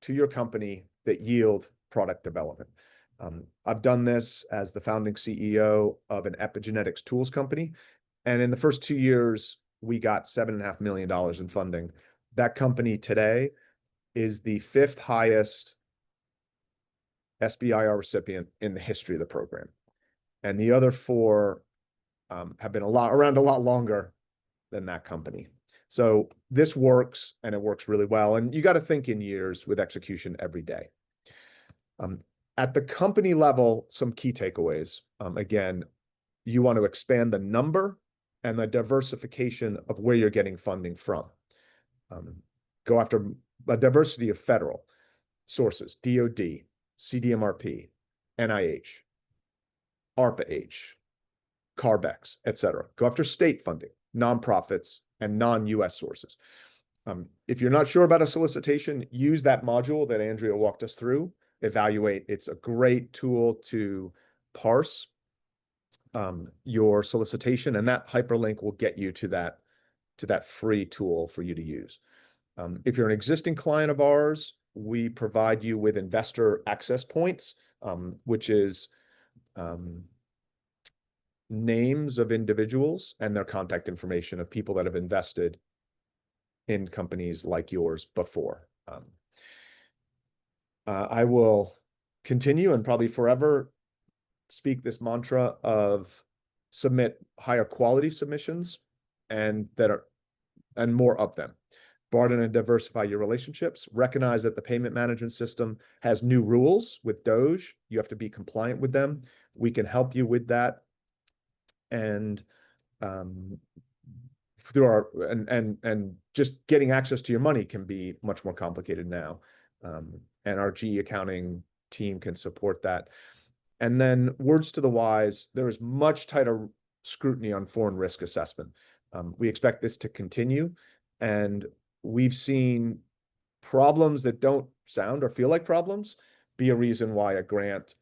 to your company that yield product development. I've done this as the founding CEO of an epigenetics tools company. And in the first 2 years, we got $7.5 million in funding. That company today is the fifth highest SBIR recipient in the history of the program. And the other four have been around a lot longer than that company. So this works, and it works really well. And you got to think in years with execution every day. At the company level, some key takeaways. Again, you want to expand the number and the diversification of where you're getting funding from. Go after a diversity of federal sources: DoD, CDMRP, NIH, ARPA-H, CARB-X, et cetera. Go after state funding, nonprofits, and non-US sources. If you're not sure about a solicitation, use that module that Andrea walked us through. Evaluate. It's a great tool to parse your solicitation, and that hyperlink will get you to that free tool for you to use. If you're an existing client of ours, we provide you with investor access points, which is names of individuals and their contact information of people that have invested in companies like yours before. I will continue and probably forever speak this mantra of submit higher quality submissions and more of them. Broaden and diversify your relationships. Recognize that the payment management system has new rules with DOGE. You have to be compliant with them. We can help you with that. And through our and just getting access to your money can be much more complicated now. And our GE accounting team can support that. And then words to the wise, there is much tighter scrutiny on foreign risk assessment. We expect this to continue, and we've seen problems that don't sound or feel like problems be a reason why a grant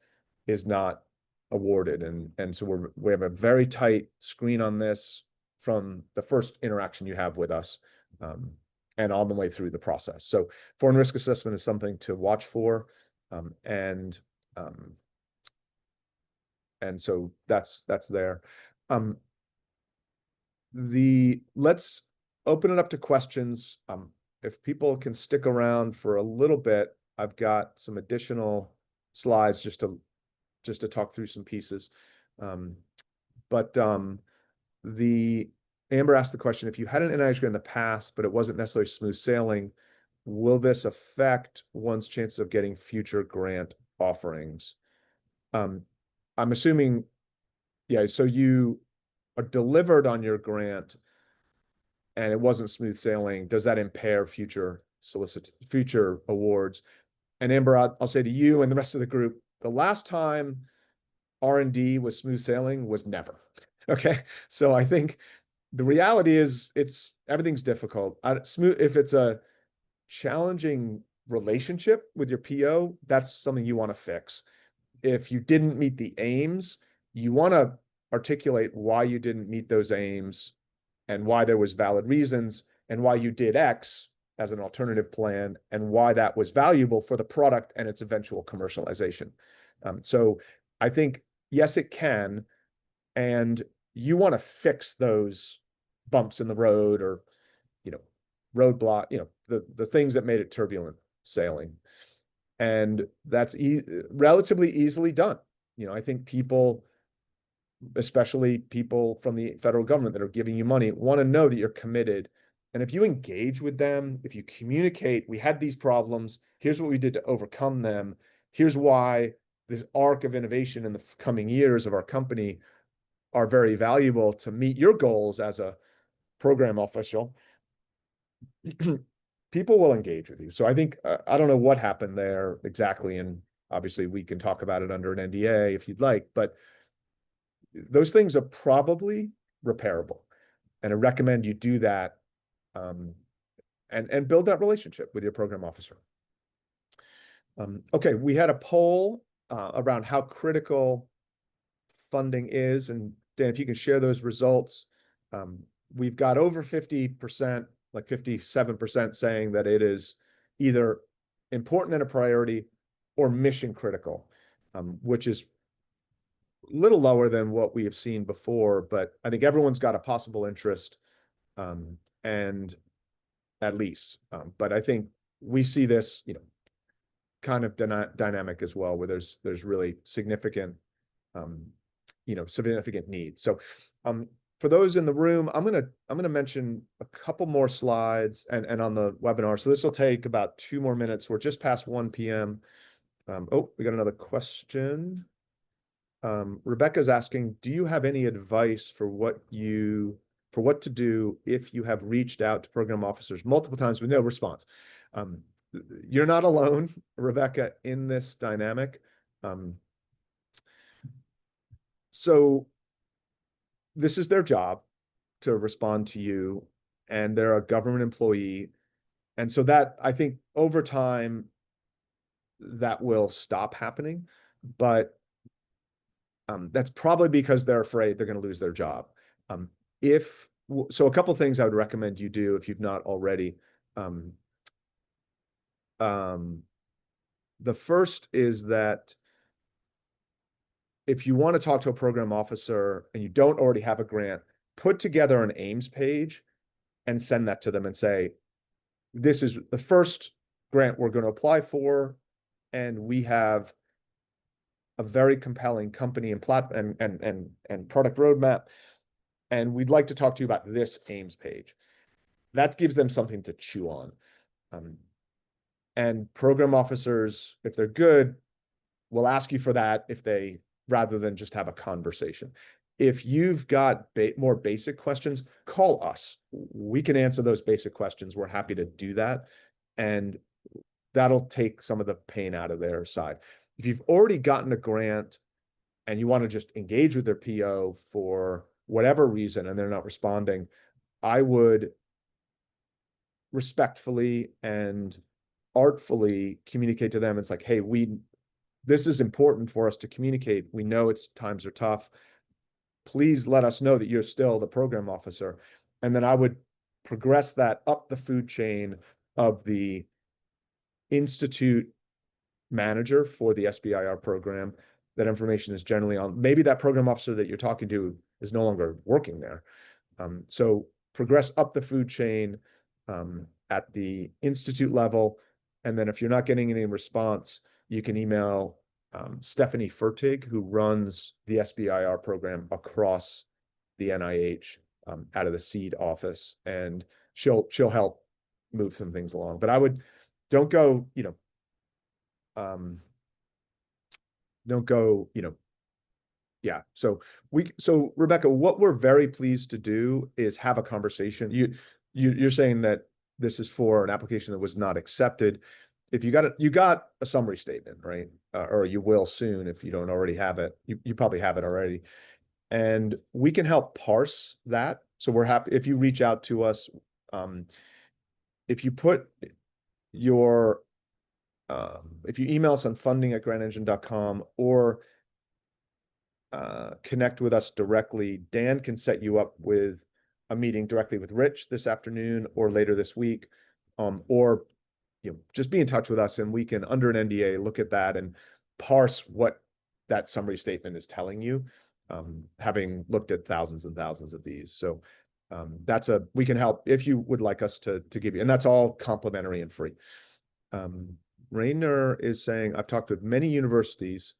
is not awarded. And so we have a very tight screen on this from the first interaction you have with us, and all the way through the process. So foreign risk assessment is something to watch for. And so that's there. Let's open it up to questions. If people can stick around for a little bit, I've got some additional slides just to talk through some pieces. But Amber asked the question: if you had an NIH grant in the past, but it wasn't necessarily smooth sailing, will this affect one's chance of getting future grant offerings? I'm assuming, yeah, so you are delivered on your grant and it wasn't smooth sailing. Does that impair future awards? And Amber, I'll say to you and the rest of the group, the last time R&D was smooth sailing was never. Okay. So I think the reality is everything's difficult. If it's a challenging relationship with your PO, that's something you want to fix. If you didn't meet the aims, you want to articulate why you didn't meet those aims and why there was valid reasons and why you did X as an alternative plan and why that was valuable for the product and its eventual commercialization. So I think, yes, it can. And you want to fix those bumps in the road or, roadblock, the things that made it turbulent sailing. And that's relatively easily done. I think people, especially people from the federal government that are giving you money, want to know that you're committed. And if you engage with them, if you communicate, we had these problems, here's what we did to overcome them, here's why this arc of innovation in the coming years of our company are very valuable to meet your goals as a program official, people will engage with you. So I think, I don't know what happened there exactly. And obviously we can talk about it under an NDA if you'd like, but those things are probably repairable. And I recommend you do that and build that relationship with your program officer. Okay, we had a poll around how critical funding is, and Dan, if you can share those results. We've got over 50%, like 57% saying that it is either important and a priority or mission critical, which is a little lower than what we have seen before, but I think everyone's got a possible interest, and at least, but I think we see this, kind of dynamic as well, where there's really significant, significant needs. So, for those in the room, I'm gonna mention a couple more slides and on the webinar. So this will take about 2 more minutes. We're just past 1 p.m. Oh, we got another question. Rebecca's asking, do you have any advice for what to do if you have reached out to program officers multiple times with no response? You're not alone, Rebecca, in this dynamic. So this is their job to respond to you, and they're a government employee. And so that, I think, over time, that will stop happening. But that's probably because they're afraid they're going to lose their job. So a couple things I would recommend you do if you've not already. The first is that if you want to talk to a program officer and you don't already have a grant, put together an Ames page and send that to them and say, this is the first grant we're going to apply for, and we have a very compelling company and product roadmap, and we'd like to talk to you about this Ames page. That gives them something to chew on. And program officers, if they're good, will ask you for that rather than just have a conversation. If you've got more basic questions, call us. We can answer those basic questions. We're happy to do that. And that'll take some of the pain out of their side. If you've already gotten a grant and you want to just engage with their PO for whatever reason and they're not responding, I would respectfully and artfully communicate to them. It's like, hey, this is important for us to communicate. We know times are tough. Please let us know that you're still the program officer. And then I would progress that up the food chain of the institute manager for the SBIR program. That information is generally on. Maybe that program officer that you're talking to is no longer working there. So progress up the food chain at the institute level. And then if you're not getting any response, you can email Stephanie Fertig, who runs the SBIR program across the NIH out of the seed office, and she'll help move some things along. But don't go, yeah. So Rebecca, what we're very pleased to do is have a conversation. You're saying that this is for an application that was not accepted. If you got a summary statement, right? Or you will soon if you don't already have it. You probably have it already. And we can help parse that. So we're happy if you reach out to us. If you if you email us on funding@grantengine.com or connect with us directly, Dan can set you up with a meeting directly with Rich this afternoon or later this week, or just be in touch with us, and we can, under an NDA, look at that and parse what that summary statement is telling you, having looked at thousands and thousands of these. So we can help if you would like us to give you, and that's all complimentary and free. Rainer is saying, I've talked with many universities,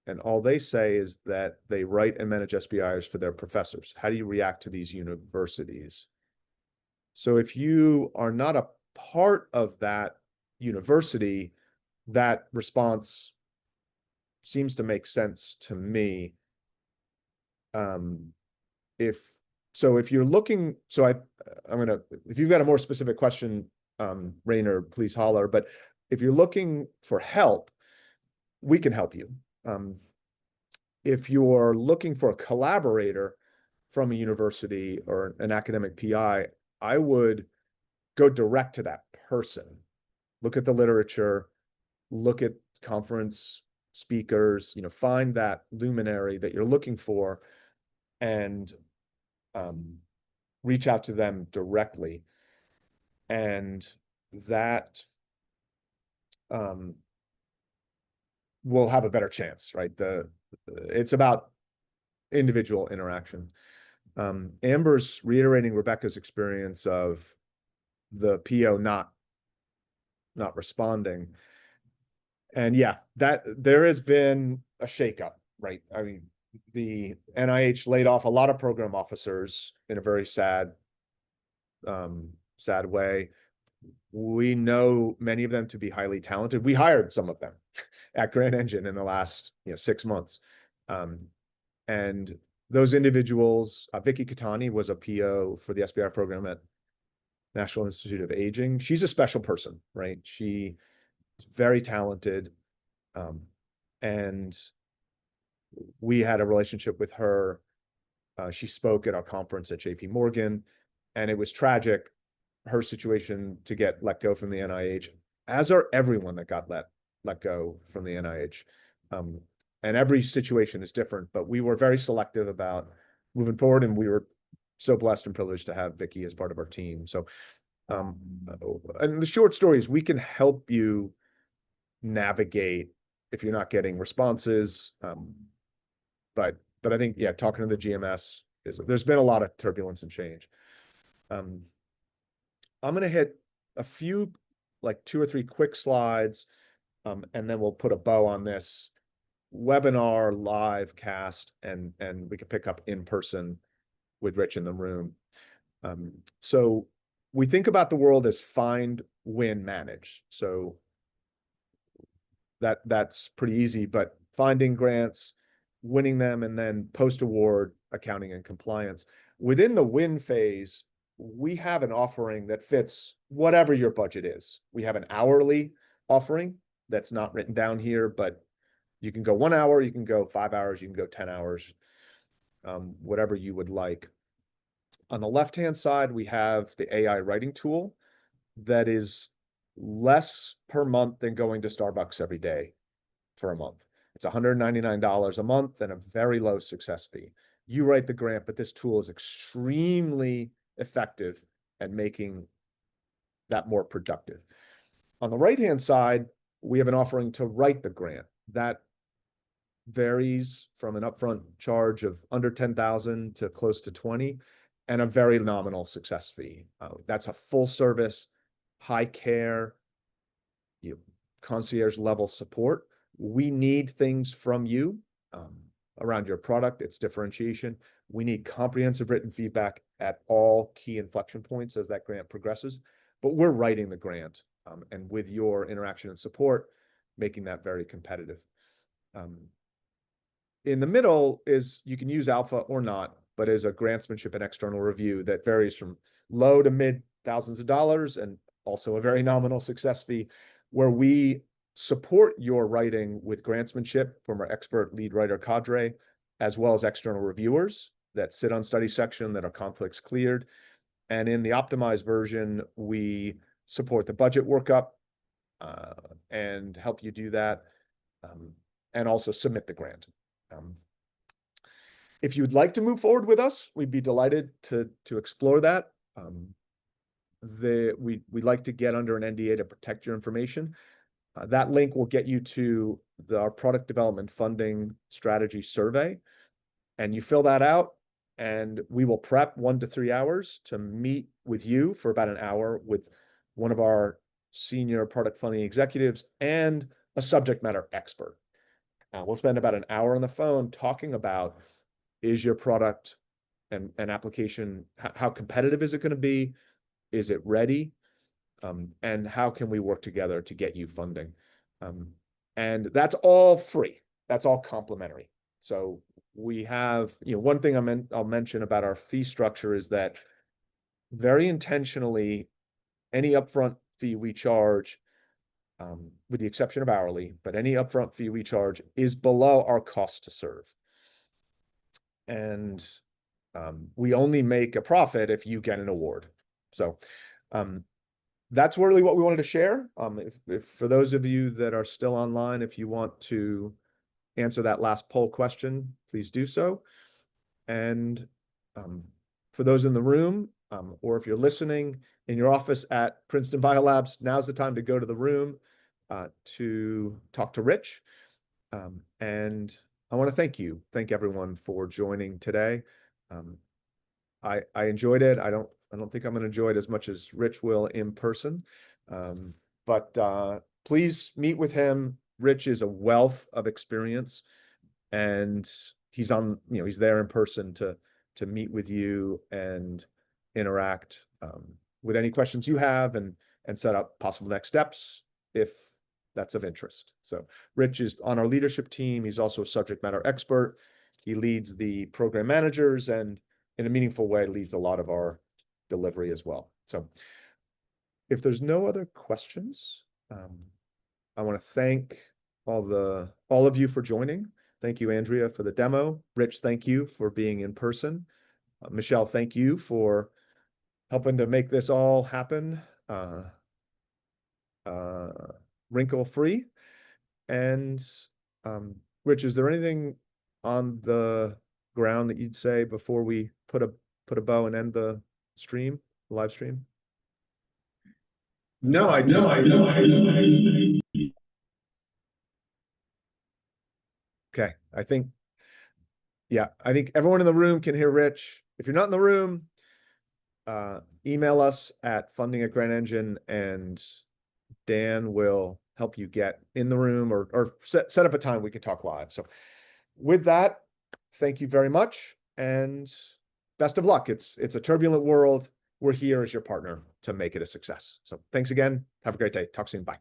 and all they say is that they write and manage SBIs for their professors. How do you react to these universities? So if you are not a part of that university, that response seems to make sense to me. If you're looking, if you've got a more specific question, Rainer, please holler. But if you're looking for help, we can help you. If you're looking for a collaborator from a university or an academic PI, I would go direct to that person. Look at the literature, look at conference speakers, find that luminary that you're looking for and reach out to them directly. And that will have a better chance, right? It's about individual interaction. Amber's reiterating Rebecca's experience of the PO not responding. And yeah, that there has been a shakeup, right? I mean, the NIH laid off a lot of program officers in a very sad way. We know many of them to be highly talented. We hired some of them at Grand Engine in the last 6 months. And those individuals, Vicky Katani was a PO for the SBIR program at National Institute of Aging. She's a special person, right? She is very talented. And we had a relationship with her. She spoke at our conference at JP Morgan, and it was tragic, her situation to get let go from the NIH, as are everyone that got let go from the NIH. And every situation is different, but we were very selective about moving forward, and we were so blessed and privileged to have Vicky as part of our team. So, and the short story is we can help you navigate if you're not getting responses. But I think, yeah, talking to the GMS there's been a lot of turbulence and change. I'm going to hit a few, like 2 or 3 quick slides, and then we'll put a bow on this webinar live cast, and we can pick up in person with Rich in the room. So we think about the world as find, win, manage. So that's pretty easy, but finding grants, winning them, and then post-award accounting and compliance. Within the win phase, we have an offering that fits whatever your budget is. We have an hourly offering that's not written down here, but you can go 1 hour, you can go 5 hours, you can go 10 hours, whatever you would like. On the left-hand side, we have the AI writing tool that is less per month than going to Starbucks every day for a month. It's $199 a month and a very low success fee. You write the grant, but this tool is extremely effective at making that more productive. On the right-hand side, we have an offering to write the grant. That varies from an upfront charge of under 10,000 to close to 20 and a very nominal success fee. That's a full service, high care, concierge level support. We need things from you around your product, its differentiation. We need comprehensive written feedback at all key inflection points as that grant progresses. But we're writing the grant, and with your interaction and support, making that very competitive. In the middle is you can use alpha or not, but is a grantsmanship and external review that varies from low to mid thousands of dollars, and also a very nominal success fee, where we support your writing with grantsmanship from our expert lead writer cadre, as well as external reviewers that sit on study section that are conflicts cleared. And in the optimized version, we support the budget workup and help you do that, and also submit the grant. If you'd like to move forward with us, we'd be delighted to explore that. We'd like to get under an NDA to protect your information. That link will get you to our product development funding strategy survey, and you fill that out, and we will prep 1 to 3 hours to meet with you for about an hour with one of our senior product funding executives and a subject matter expert. We'll spend about an hour on the phone talking about, is your product and application, how competitive is it going to be? Is it ready? And how can we work together to get you funding? And that's all free. That's all complimentary. So we have, one thing I'll mention about our fee structure is that very intentionally, any upfront fee we charge, with the exception of hourly, but any upfront fee we charge is below our cost to serve. And we only make a profit if you get an award. So that's really what we wanted to share. If for those of you that are still online, if you want to answer that last poll question, please do so. And for those in the room, or if you're listening in your office at Princeton Biolabs, now's the time to go to the room to talk to Rich. And I want to thank everyone for joining today. I enjoyed it. I don't think I'm going to enjoy it as much as Rich will in person. But please meet with him. Rich is a wealth of experience, and he's there in person to meet with you and interact with any questions you have and set up possible next steps if that's of interest. So Rich is on our leadership team. He's also a subject matter expert. He leads the program managers and in a meaningful way leads a lot of our delivery as well. So if there's no other questions, I want to thank all of you for joining. Thank you, Andrea, for the demo. Rich, thank you for being in person. Michelle, thank you for helping to make this all happen wrinkle-free. And Rich, is there anything on the ground that you'd say before we put a bow and end the live stream? No, Okay, I think everyone in the room can hear Rich. If you're not in the room, email us at funding@grantengine, and Dan will help you get in the room or set up a time we can talk live. So with that, thank you very much and best of luck. It's a turbulent world. We're here as your partner to make it a success. So thanks again. Have a great day. Talk soon. Bye.